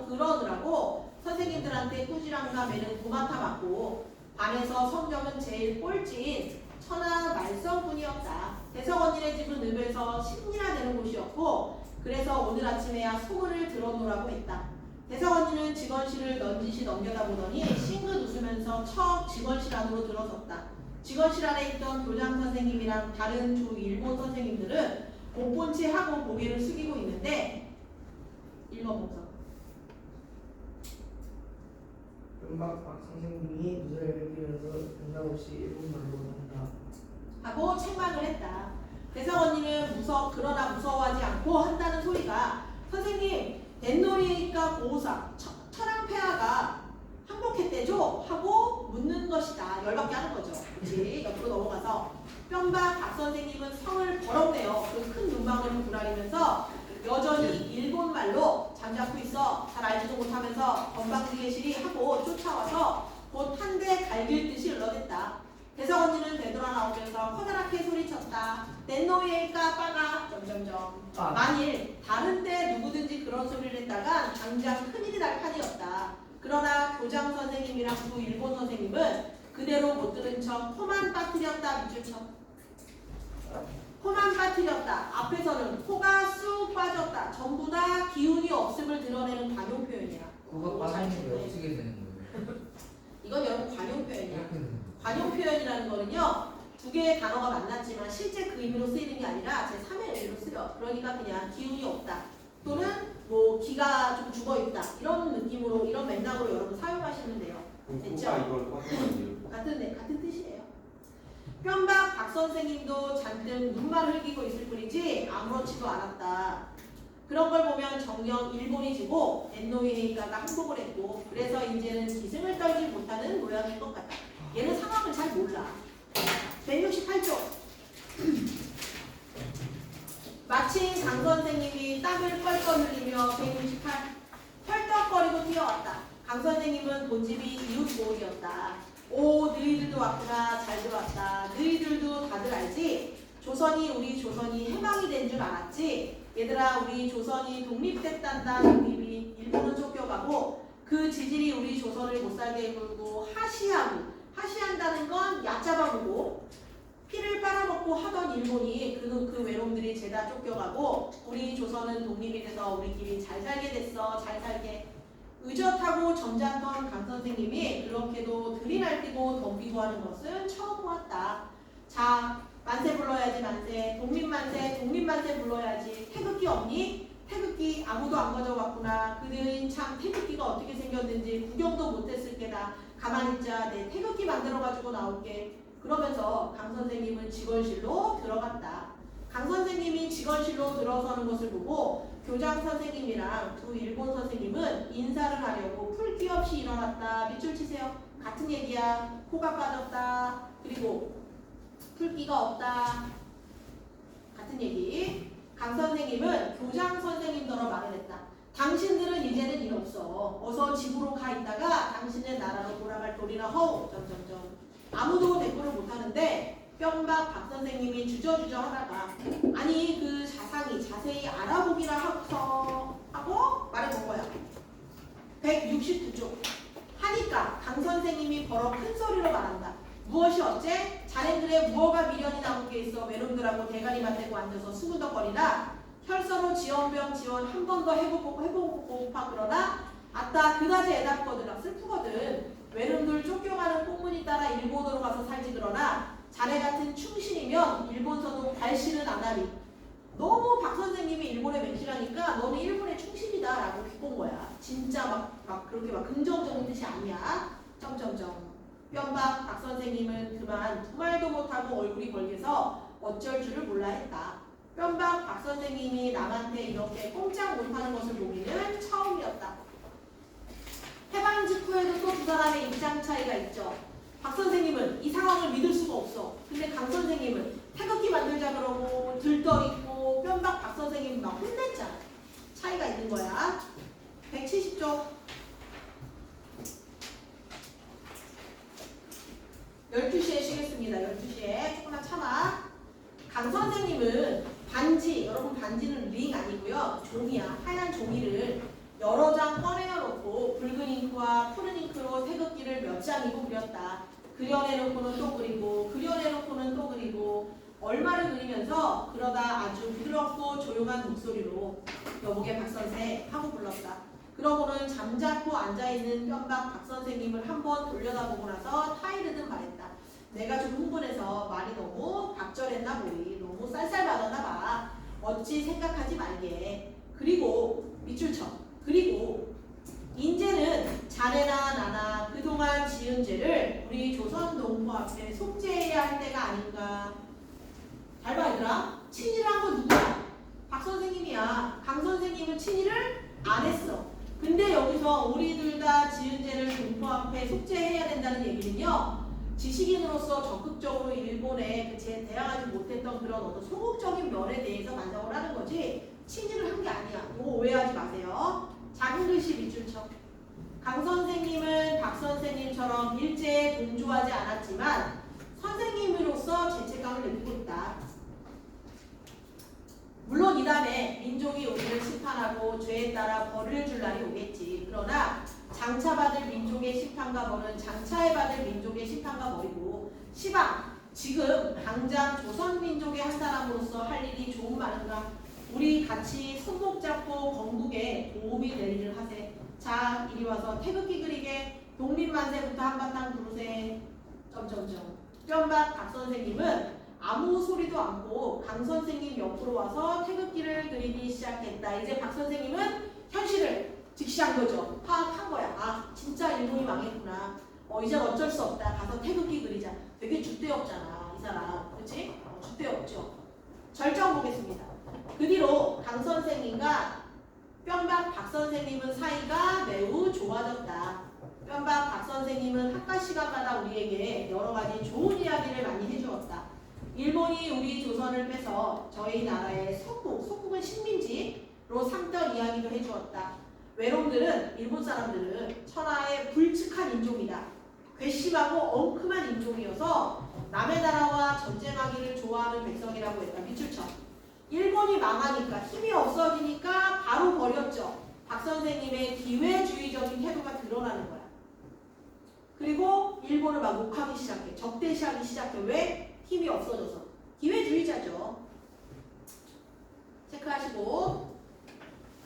그러느라고 선생님들한테 꾸지람과 매는 도맡아 맞고 반에서 성적은 제일 꼴찌인 천하 말썽꾼이었다. 대석 언니네 집은 읍에서 10리나 되는 곳이었고 그래서 오늘 아침에야 소문을 들어놓으라고 했다. 대석 언니는 직원실을 넌지시 넘겨다 보더니 싱긋 웃으면서 척 직원실 안으로 들어섰다. 직원실 안에 있던 교장 선생님이랑 다른 두 일본 선생님들은 못 본 채 하고 고개를 숙이고 있는데 읽어보자. 박 선생님이 무쇠를 빌려서 연락 없이 일본말로 한다. 하고 책망을 했다. 대석 언니는 그러나 무서워하지 않고 한다는 소리가 선생님 덴노리가 고우사 철왕폐하가 항복했대죠? 하고 묻는 것이다. 열받게 하는 거죠. 그치? 옆으로 넘어가서 뼘박 박 선생님은 성을 버럭내요. 그 큰 눈망울을 부라리면서 여전히 일본말로 잠자코 있어 잘 알지도 못하면서 건방지게시리 하고 쫓아와서 곧 한 대 갈길 듯이 흘러댔다. 대석 언니는 되돌아 나오면서 커다랗게 소리쳤다. 넷노이일까 빠가 점점점. 만일 다른 때 누구든지 그런 소리를 했다간 당장 큰일이 날 판이었다. 그러나 교장 선생님이랑 두 일본 선생님은 그대로 못 들은 척 코만 빠뜨렸다. 밑줄 쳐. 코만 빠뜨렸다. 앞에서는 코가 쑥 빠졌다. 전부 다 기운이 없음을 드러내는 관용 표현이야. 그거 빠지는 게 어떻게 되는 거예요? 이건 여러분 관용 표현이야. 이렇게 되는 거예요. 관용 표현이라는 거는요, 두 개의 단어가 만났지만 실제 그 의미로 쓰이는 게 아니라 제3의 의미로 쓰여. 그러니까 그냥 기운이 없다. 또는 뭐 기가 좀 죽어있다. 이런 느낌으로, 이런 맥락으로 여러분 사용하시면 돼요. 됐죠? 같은 뜻이에요. 뼘박 박 선생님도 잔뜩 눈만 흘기고 있을 뿐이지 아무렇지도 않았다. 그런 걸 보면 정녕 일본이 지고 엔노이헤이가가 항복을 했고 그래서 이제는 기승을 떨지 못하는 모양일 것 같다. 얘는 상황을 잘 몰라. 168쪽. 마침 강 선생님이 땀을 뻘뻘 흘리며 168 펄떡거리고 뛰어왔다. 강 선생님은 본집이 이웃 고을이었다. 오, 너희들도 왔구나. 잘 들어왔다. 너희들도 다들 알지? 우리 조선이 해방이 된 줄 알았지? 얘들아, 우리 조선이 독립됐단다. 독립이 일본은 쫓겨가고 그 지질이 우리 조선을 못살게 굴고 하시한다는 건 얕잡아보고 피를 빨아먹고 하던 일본이 그 외놈들이 죄다 쫓겨가고 우리 조선은 독립이 돼서 우리끼리 잘 살게 됐어. 잘 살게. 의젓하고 점잖던 강 선생님이 그렇게도 들이 날뛰고 덤비고 하는 것은 처음 보았다. 자, 만세 불러야지 만세. 독립만세 불러야지. 태극기 없니? 태극기 아무도 안 가져왔구나. 그들은 참 태극기가 어떻게 생겼는지 구경도 못했을 게다. 가만히 있자. 내 태극기 만들어가지고 나올게. 그러면서 강 선생님은 직원실로 들어갔다. 강 선생님이 직원실로 들어서는 것을 보고 교장 선생님이랑 두 일본 선생님은 인사를 하려고 풀기 없이 일어났다. 밑줄 치세요. 같은 얘기야. 코가 빠졌다. 그리고 풀기가 없다. 같은 얘기. 강 선생님은 교장 선생님더러 말을 했다. 당신들은 이제는 일 없어. 어서 집으로 가 있다가 당신의 나라로 돌아갈 도리나 허우. 점점점. 아무도 대꾸를 못하는데 뿅박 박 선생님이 주저주저 하다가 아니 그 자상히 자세히 알아보기라 하고 말해본 거야. 169쪽. 하니까 강 선생님이 버럭 큰 소리로 말한다. 무엇이 어째? 자네들의 무어가 미련이 남은 게 있어 외놈들하고 대가리 맞대고 앉아서 수군덕거리나 혈서로 지원병 지원 한 번 더 해보고파 그러나 아따 그다지 애답거든 슬프거든. 외놈들 쫓겨가는 꽁무니 따라 일본으로 가서 살지 그러나 자네 같은 충신이면 일본서도 발실은 안 하리. 너무 박 선생님이 일본에 맹실하니까 너는 일본에 충실이다 라고 비꼰 거야. 진짜 막 그렇게 막 긍정적인 뜻이 아니야. 점점점. 뿅박 박 선생님은 그만 두 말도 못하고 얼굴이 벌게서 어쩔 줄을 몰라 했다. 뿅박 박 선생님이 남한테 이렇게 꼼짝 못하는 것을 보기는 처음이었다. 해방 직후에도 또 두 사람의 입장 차이가 있죠. 박 선생님은 이 상황을 믿을 수가 없어. 근데 강 선생님은 태극기 만들자 그러고 들떠있고 뿅박 박 선생님이 막 혼냈잖아. 차이가 있는 거야. 170쪽. 12시에 쉬겠습니다. 12시에 조금만 참아. 강 선생님은 반지, 여러분 반지는 링 아니고요. 종이야. 하얀 종이를 여러 장 꺼내놓고 붉은 잉크와 푸른 잉크로 태극기를 몇 장이고 그렸다. 그려내놓고는 또 그리고 그려내놓고는 또 그리고 얼마를 그리면서 그러다 아주 부드럽고 조용한 목소리로 여보게 박선생 하고 불렀다. 그러고는 잠자코 앉아있는 뿅박 박선생님을 한번 돌려다보고 나서 타이르듯 말했다. 내가 좀 흥분해서 말이 너무 박절했나 보이. 너무 쌀쌀맞았나 봐. 어찌 생각하지 말게. 그리고 밑줄 쳐. 그리고 인제는 자네나 나나 그동안 지은 죄를 우리 조선 농부 앞에 속죄해야 할 때가 아닌가. 잘 봐 얘들아. 친일한 거 누구야? 박 선생님이야. 강 선생님은 친일을 안 했어. 근데 여기서 우리들 다 지은 죄를 농부 앞에 속죄해야 된다는 얘기는요. 지식인으로서 적극적으로 일본에 그 대항하지 못했던 그런 어떤 소극적인 면에 대해서 반성을 하는 거지 친일을 한 게 아니야. 이거 오해하지 마세요. 작은 글씨 밑줄 쳐. 강 선생님은 박 선생님처럼 일제에 동조하지 않았지만 선생님으로서 죄책감을 느끼고 있다. 물론 이 다음에 민족이 우리를 심판하고 죄에 따라 벌을 줄 날이 오겠지. 그러나 장차받을 민족의 심판과 벌은 장차에 받을 민족의 심판과 벌이고 시방 지금 당장 조선민족의 한 사람으로서 할 일이 조금 많은가. 우리 같이 손목 잡고 건국에 도움이 될 일을 하세. 자 이리 와서 태극기 그리게 독립만세부터 한바탕 부르세. 점점점. 뿅박 박 선생님은 아무 소리도 않고 강 선생님 옆으로 와서 태극기를 그리기 시작했다. 이제 박 선생님은 현실을 직시한 거죠. 파악한 거야. 아 진짜 일본이 망했구나. 이제 어쩔 수 없다. 가서 태극기 그리자. 되게 줏대 없잖아 이 사람. 그치? 줏대 없죠. 절정 보겠습니다. 그 뒤로 강 선생님과 뿅박 박 선생님은 사이가 매우 좋아졌다. 뿅박 박 선생님은 학과 시간마다 우리에게 여러 가지 좋은 이야기를 많이 해주었다. 일본이 우리 조선을 빼서 저희 나라의 속국은 식민지로 삼던 이야기도 해주었다. 외놈들은 일본 사람들은 천하의 불측한 인종이다. 괘씸하고 엉큼한 인종이어서 남의 나라와 전쟁하기를 좋아하는 백성이라고 했다. 밑줄 쳐. 일본이 망하니까 힘이 없어지니까 바로 버렸죠. 박 선생님의 기회주의적인 태도가 드러나는 거야. 그리고 일본을 막 욕하기 시작해. 적대시하기 시작해. 왜? 힘이 없어져서. 기회주의자죠. 체크하시고.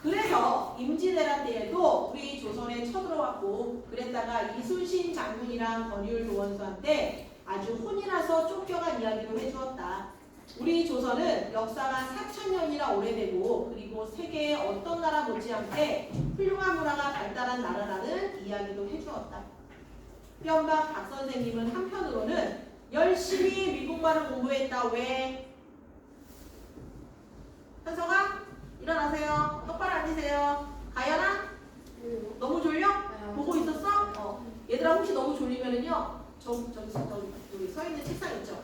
그래서 임진왜란 때에도 우리 조선에 쳐들어왔고 그랬다가 이순신 장군이랑 권율 도원수한테 아주 혼이 나서 쫓겨간 이야기도 해주었다. 우리 조선은 역사가 4,000년이나 오래되고 그리고 세계의 어떤 나라 못지않게 훌륭한 문화가 발달한 나라라는 이야기도 해주었다. 뿅박 박 선생님은 한편으로는 열심히 미국말을 공부했다. 왜? 현성아 일어나세요. 똑바로 앉으세요. 가연아 너무 졸려? 보고 있었어? 얘들아 혹시 너무 졸리면은요 저기 서 있는 책상 있죠?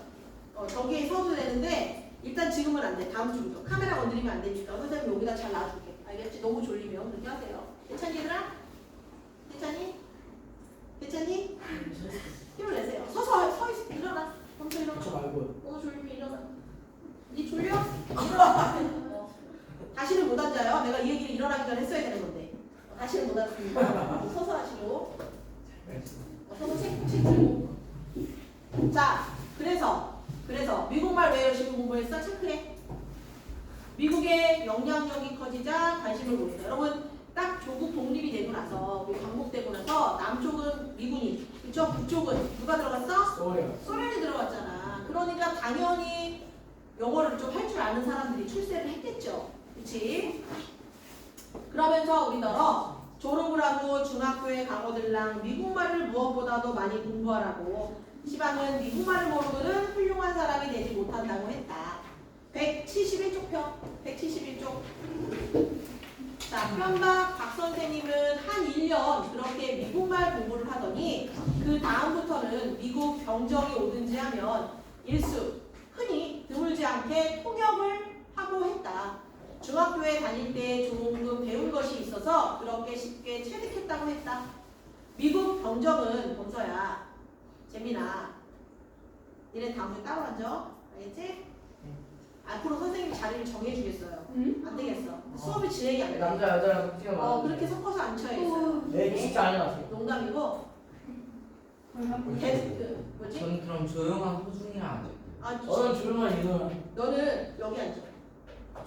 저기에 서도 되는데 일단 지금은 안 돼. 다음 주부터 카메라 건드리면 안 되니까 선생님 여기다 잘 놔줄게. 알겠지? 너무 졸리면 그렇게 하세요. 괜찮니 얘들아? 괜찮니? 괜찮니? 힘을 내세요. 서 있어. 일어나. 먼저 일어나. 저 말고요. 너무 졸리면 일어나. 니 졸려? 일어나. 다시는 못 앉아요. 내가 이 얘기를 일어나기 전에 했어야 되는 건데. 다시는 못 앉습니다. 서서 하시고. 서서 책 들고. 자, 그래서 미국말 왜 열심히 공부했어? 체크해. 미국의 영향력이 커지자 관심을 보였어요. 여러분 딱 조국 독립이 되고 나서 우리 광복되고 나서 남쪽은 미군이, 그쵸? 북쪽은 누가 들어갔어? 소련이 들어갔잖아. 그러니까 당연히 영어를 좀 할 줄 아는 사람들이 출세를 했겠죠. 그치? 그러면서 우리더러 졸업을 하고 중학교에 가거들랑 미국말을 무엇보다도 많이 공부하라고 시방은 미국말을 모르고는 훌륭한 사람이 되지 못한다고 했다. 171쪽 펴. 171쪽. 자, 편박 박 선생님은 한 1년 그렇게 미국말 공부를 하더니 그 다음부터는 미국 병정이 오든지 하면 일수 흔히 드물지 않게 통역을 하고 했다. 중학교에 다닐 때 조금 배운 것이 있어서 그렇게 쉽게 체득했다고 했다. 미국 병정은 범서야. 재민아, 니네 다음 주에 따로 앉아. 알겠지? 앞으로 선생님 자리를 정해주겠어요. 안 되겠어. 수업이 진행이 안 돼. 남자 여자랑 뛰어나. 그렇게 섞어서 앉혀야겠어요. 네, 진짜 안 해놨어요. 농담이고. 뭐지? 전 그럼 조용한 호중이랑 앉을게요. 저는 조용한 이거는. 너는 여기 앉아.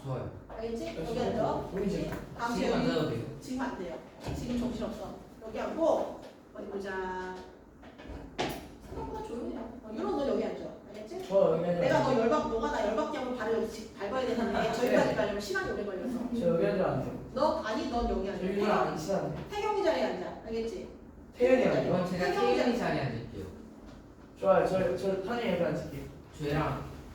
좋아요. 알겠지? 여기 앉아. 우리 다음 지금 주에 앉아도 돼요? 지금 안 돼요. 지금 정신없어. 여기 앉고 어디 보자. 생각보다 조용해요. 유로 너 여기 앉아. 알겠지? 저 여기 앉아. 내가 너가 나 열받게 하면 발을 여기 밟아야 되는데 저기까지 가려면 시간이 오래 걸려서. 저 여기 앉아. 넌 여기 앉아. 저 유리랑 안 친한데. 태경이 자리에 앉아. 알겠지? 태연이요. 이건 제가 태연이 자리에 앉을게요. 좋아요. 저 탄이 여기 앉을게요.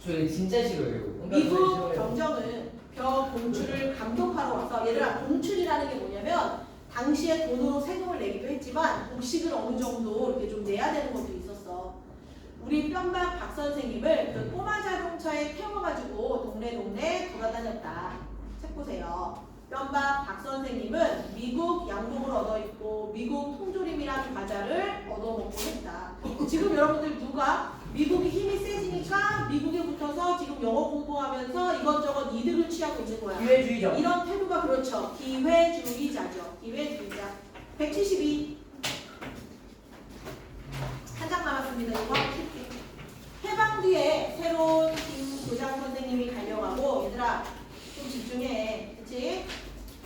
저희 진짜 싫어요. 미국 병정은 벼 공출을 감독하러 와서 얘들아 공출이라는 게 뭐냐면 당시에 돈으로 세금을 내기도 했지만 곡식을 어느 정도 이렇게 좀 내야 되는 것도 있었어. 우리 편박 박 선생님을 그 꼬마 자동차에 태워가지고 동네 돌아다녔다. 책 보세요. 편박 박 선생님은 미국 양복을 얻어 입고 미국 통조림이라는 과자를 얻어먹고 했다. 지금 여러분들 누가 미국이 힘이 세지니까 미국에 붙어서 지금 영어 공부하면서 이것저것 이득을 취하고 있는 거야. 기회주의자. 이런 태도가 그렇죠. 기회주의자죠. 기회주의자. 172. 한 장 남았습니다. 이거 킬게. 해방 뒤에 새로운 김 교장 선생님이 달려가고 얘들아 좀 집중해. 그치?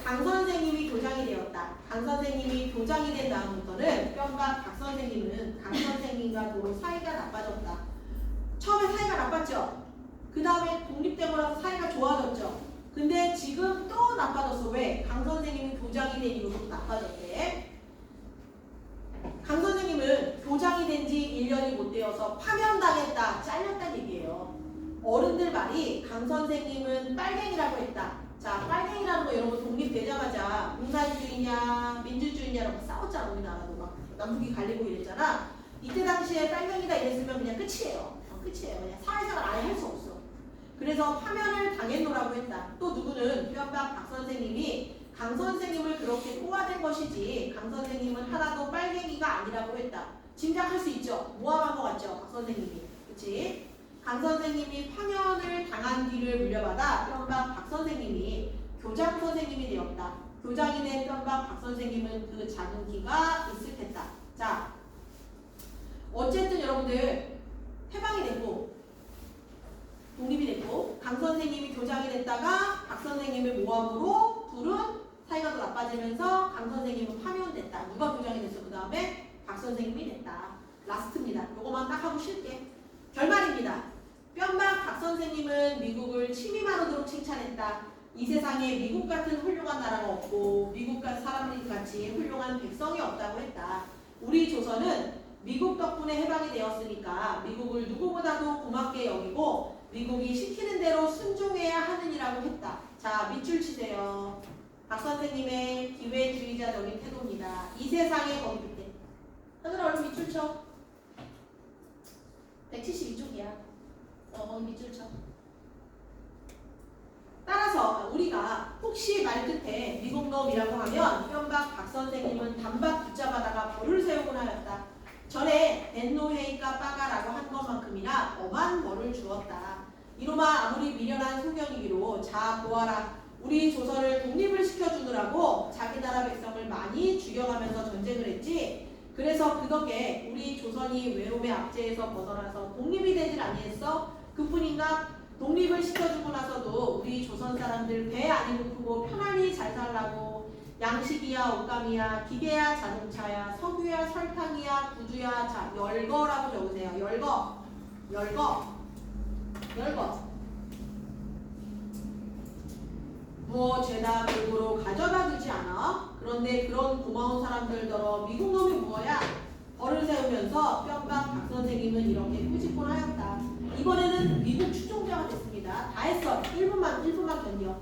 강 선생님이 교장이 되었다. 강 선생님이 교장이 된 다음부터는 편박 박 선생님은 강 선생님과 도로 사이가 나빠졌다. 처음에 사이가 나빴죠? 그 다음에 독립되고 나서 사이가 좋아졌죠? 근데 지금 또 나빠졌어. 왜? 강 선생님이 교장이 된 이후로 나빠졌대. 강 선생님은 교장이 된 지 1년이 못 되어서 파면당했다. 잘렸다는 얘기예요. 어른들 말이 강 선생님은 빨갱이라고 했다. 자, 빨갱이라는 거 여러분 독립되자마자 공산주의냐 민주주의냐라고 싸웠잖아. 우리나라도 막 남북이 갈리고 이랬잖아. 이때 당시에 빨갱이다 이랬으면 그냥 끝이에요. 끝이에요. 그냥 사회생활 아예 할 수 없어. 그래서 파면을 당했노라고 했다. 또 누구는 편박 박 선생님이 강 선생님을 그렇게 꼬아댄 것이지 강 선생님은 하나도 빨갱이가 아니라고 했다. 짐작할 수 있죠. 모함한 것 같죠. 박 선생님이. 그치? 강 선생님이 파면을 당한 뒤를 물려받아 편박 박 선생님이 교장 선생님이 되었다. 교장이 된 편박 박 선생님은 그 작은 키가 있을 텐다. 자, 어쨌든 여러분들 해방이 됐고 독립이 됐고 강 선생님이 교장이 됐다가 박 선생님의 모함으로 둘은 사이가 더 나빠지면서 강 선생님은 파면됐다. 누가 교장이 됐어? 그 다음에 박 선생님이 됐다. 라스트입니다. 요거만 딱 하고 쉴게. 결말입니다. 편박 박 선생님은 미국을 침이만하도록 칭찬했다. 이 세상에 미국 같은 훌륭한 나라가 없고 미국 같은 사람들 같이 훌륭한 백성이 없다고 했다. 우리 조선은 미국 덕분에 해방이 되었으니까 미국을 누구보다도 고맙게 여기고 미국이 시키는 대로 순종해야 하느니라고 했다. 자, 밑줄 치세요. 박 선생님의 기회주의자적인 태도입니다. 이 세상에 거기 밑에. 하늘아 얼른 밑줄 쳐. 172쪽이야. 거기 밑줄 쳐. 따라서 우리가 혹시 말끝에 미국 놈이라고 하면 현박 박 선생님은 단박 붙잡아다가 벌을 세우곤 하였다. 전에 덴노헤이까 빠가라고 한 것만큼이나 엄한 벌을 주었다. 이놈아 아무리 미련한 소견이기로 자 보아라. 우리 조선을 독립을 시켜주느라고 자기 나라 백성을 많이 죽여가면서 전쟁을 했지. 그래서 그 덕에 우리 조선이 외로움의 압제에서 벗어나서 독립이 되질 아니했어? 그뿐인가? 독립을 시켜주고 나서도 우리 조선 사람들 배 안 고프고 편안히 잘 살라고 양식이야 옷감이야 기계야 자동차야 석유야 설탕이야 구두야 자 열거라고 적으세요. 열거 뭐 죄다 골고루 가져다 주지 않아? 그런데 그런 고마운 사람들더러 미국 놈이 뭐야? 벌을 세우면서 뼈박 박 선생님은 이렇게 꾸짖곤 하였다. 이번에는 미국 추종자가 됐습니다. 다 했어. 1분만 견뎌.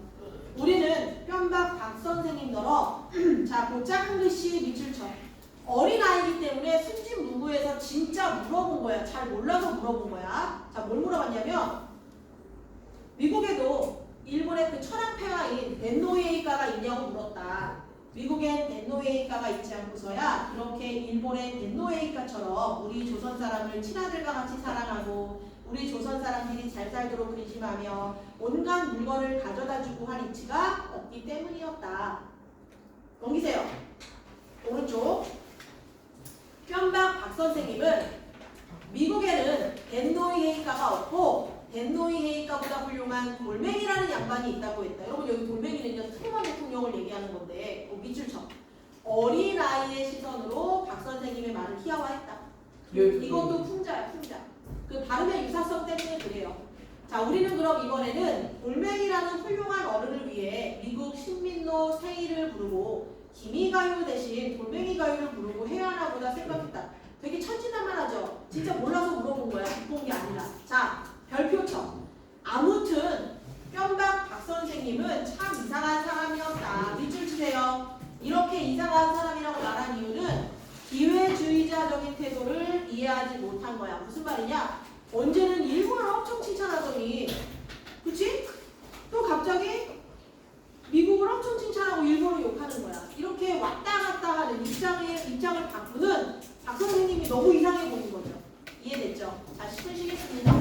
우리는 뼈박 박 선생님더러 자 곧장 한 글씨 밑줄 쳐. 어린아이기 때문에 순진무구해서 진짜 물어본 거야. 잘 몰라서 물어본 거야. 자 뭘 물어봤냐면 미국에도 일본의 그 천황폐하인 덴노헤이가가 있냐고 물었다. 미국엔 덴노헤이가가 있지 않고서야 이렇게 일본의 덴노헤이가처럼 우리 조선 사람을 친아들과 같이 사랑하고 우리 조선 사람들이 잘 살도록 근심하며 온갖 물건을 가져다주고 할 이치가 없기 때문이었다. 넘기세요. 오른쪽. 뼘박 박 선생님은 미국에는 덴노헤이가가 없고 덴노헤이가보다 훌륭한 돌멩이라는 양반이 있다고 했다. 여러분 여기 돌멩이는요 트루먼 대통령을 얘기하는 건데 밑줄 쳐. 어린아이의 시선으로 박 선생님의 말을 희화화했다. 이것도 풍자야 풍자. 그 발음의 유사성 때문에 그래요. 자 우리는 그럼 이번에는 돌멩이라는 훌륭한 어른을 위해 미국 신민노 세이를 부르고 기미가요 대신 돌멩이가요를 부르고 해야 하나 보다 생각했다. 되게 천진난만하죠. 진짜 몰라서 물어본 거야. 뒷본 게 아니라. 자 별표 쳐. 아무튼 뼘박 박 선생님은 참 이상한 사람이었다. 밑줄 치세요. 이렇게 이상한 사람이라고 말한 이유는 기회주의자적인 태도를 이해하지 못한 거야. 무슨 말이냐? 언제는 일본을 엄청 칭찬하더니 그치? 또 갑자기 미국을 엄청 칭찬하고 일본을 욕하는 거야. 이렇게 왔다 갔다 하는 입장을 바꾸는 박 선생님이 너무 이상해 보인 거죠. 이해됐죠? 자 10분 쉬겠습니다.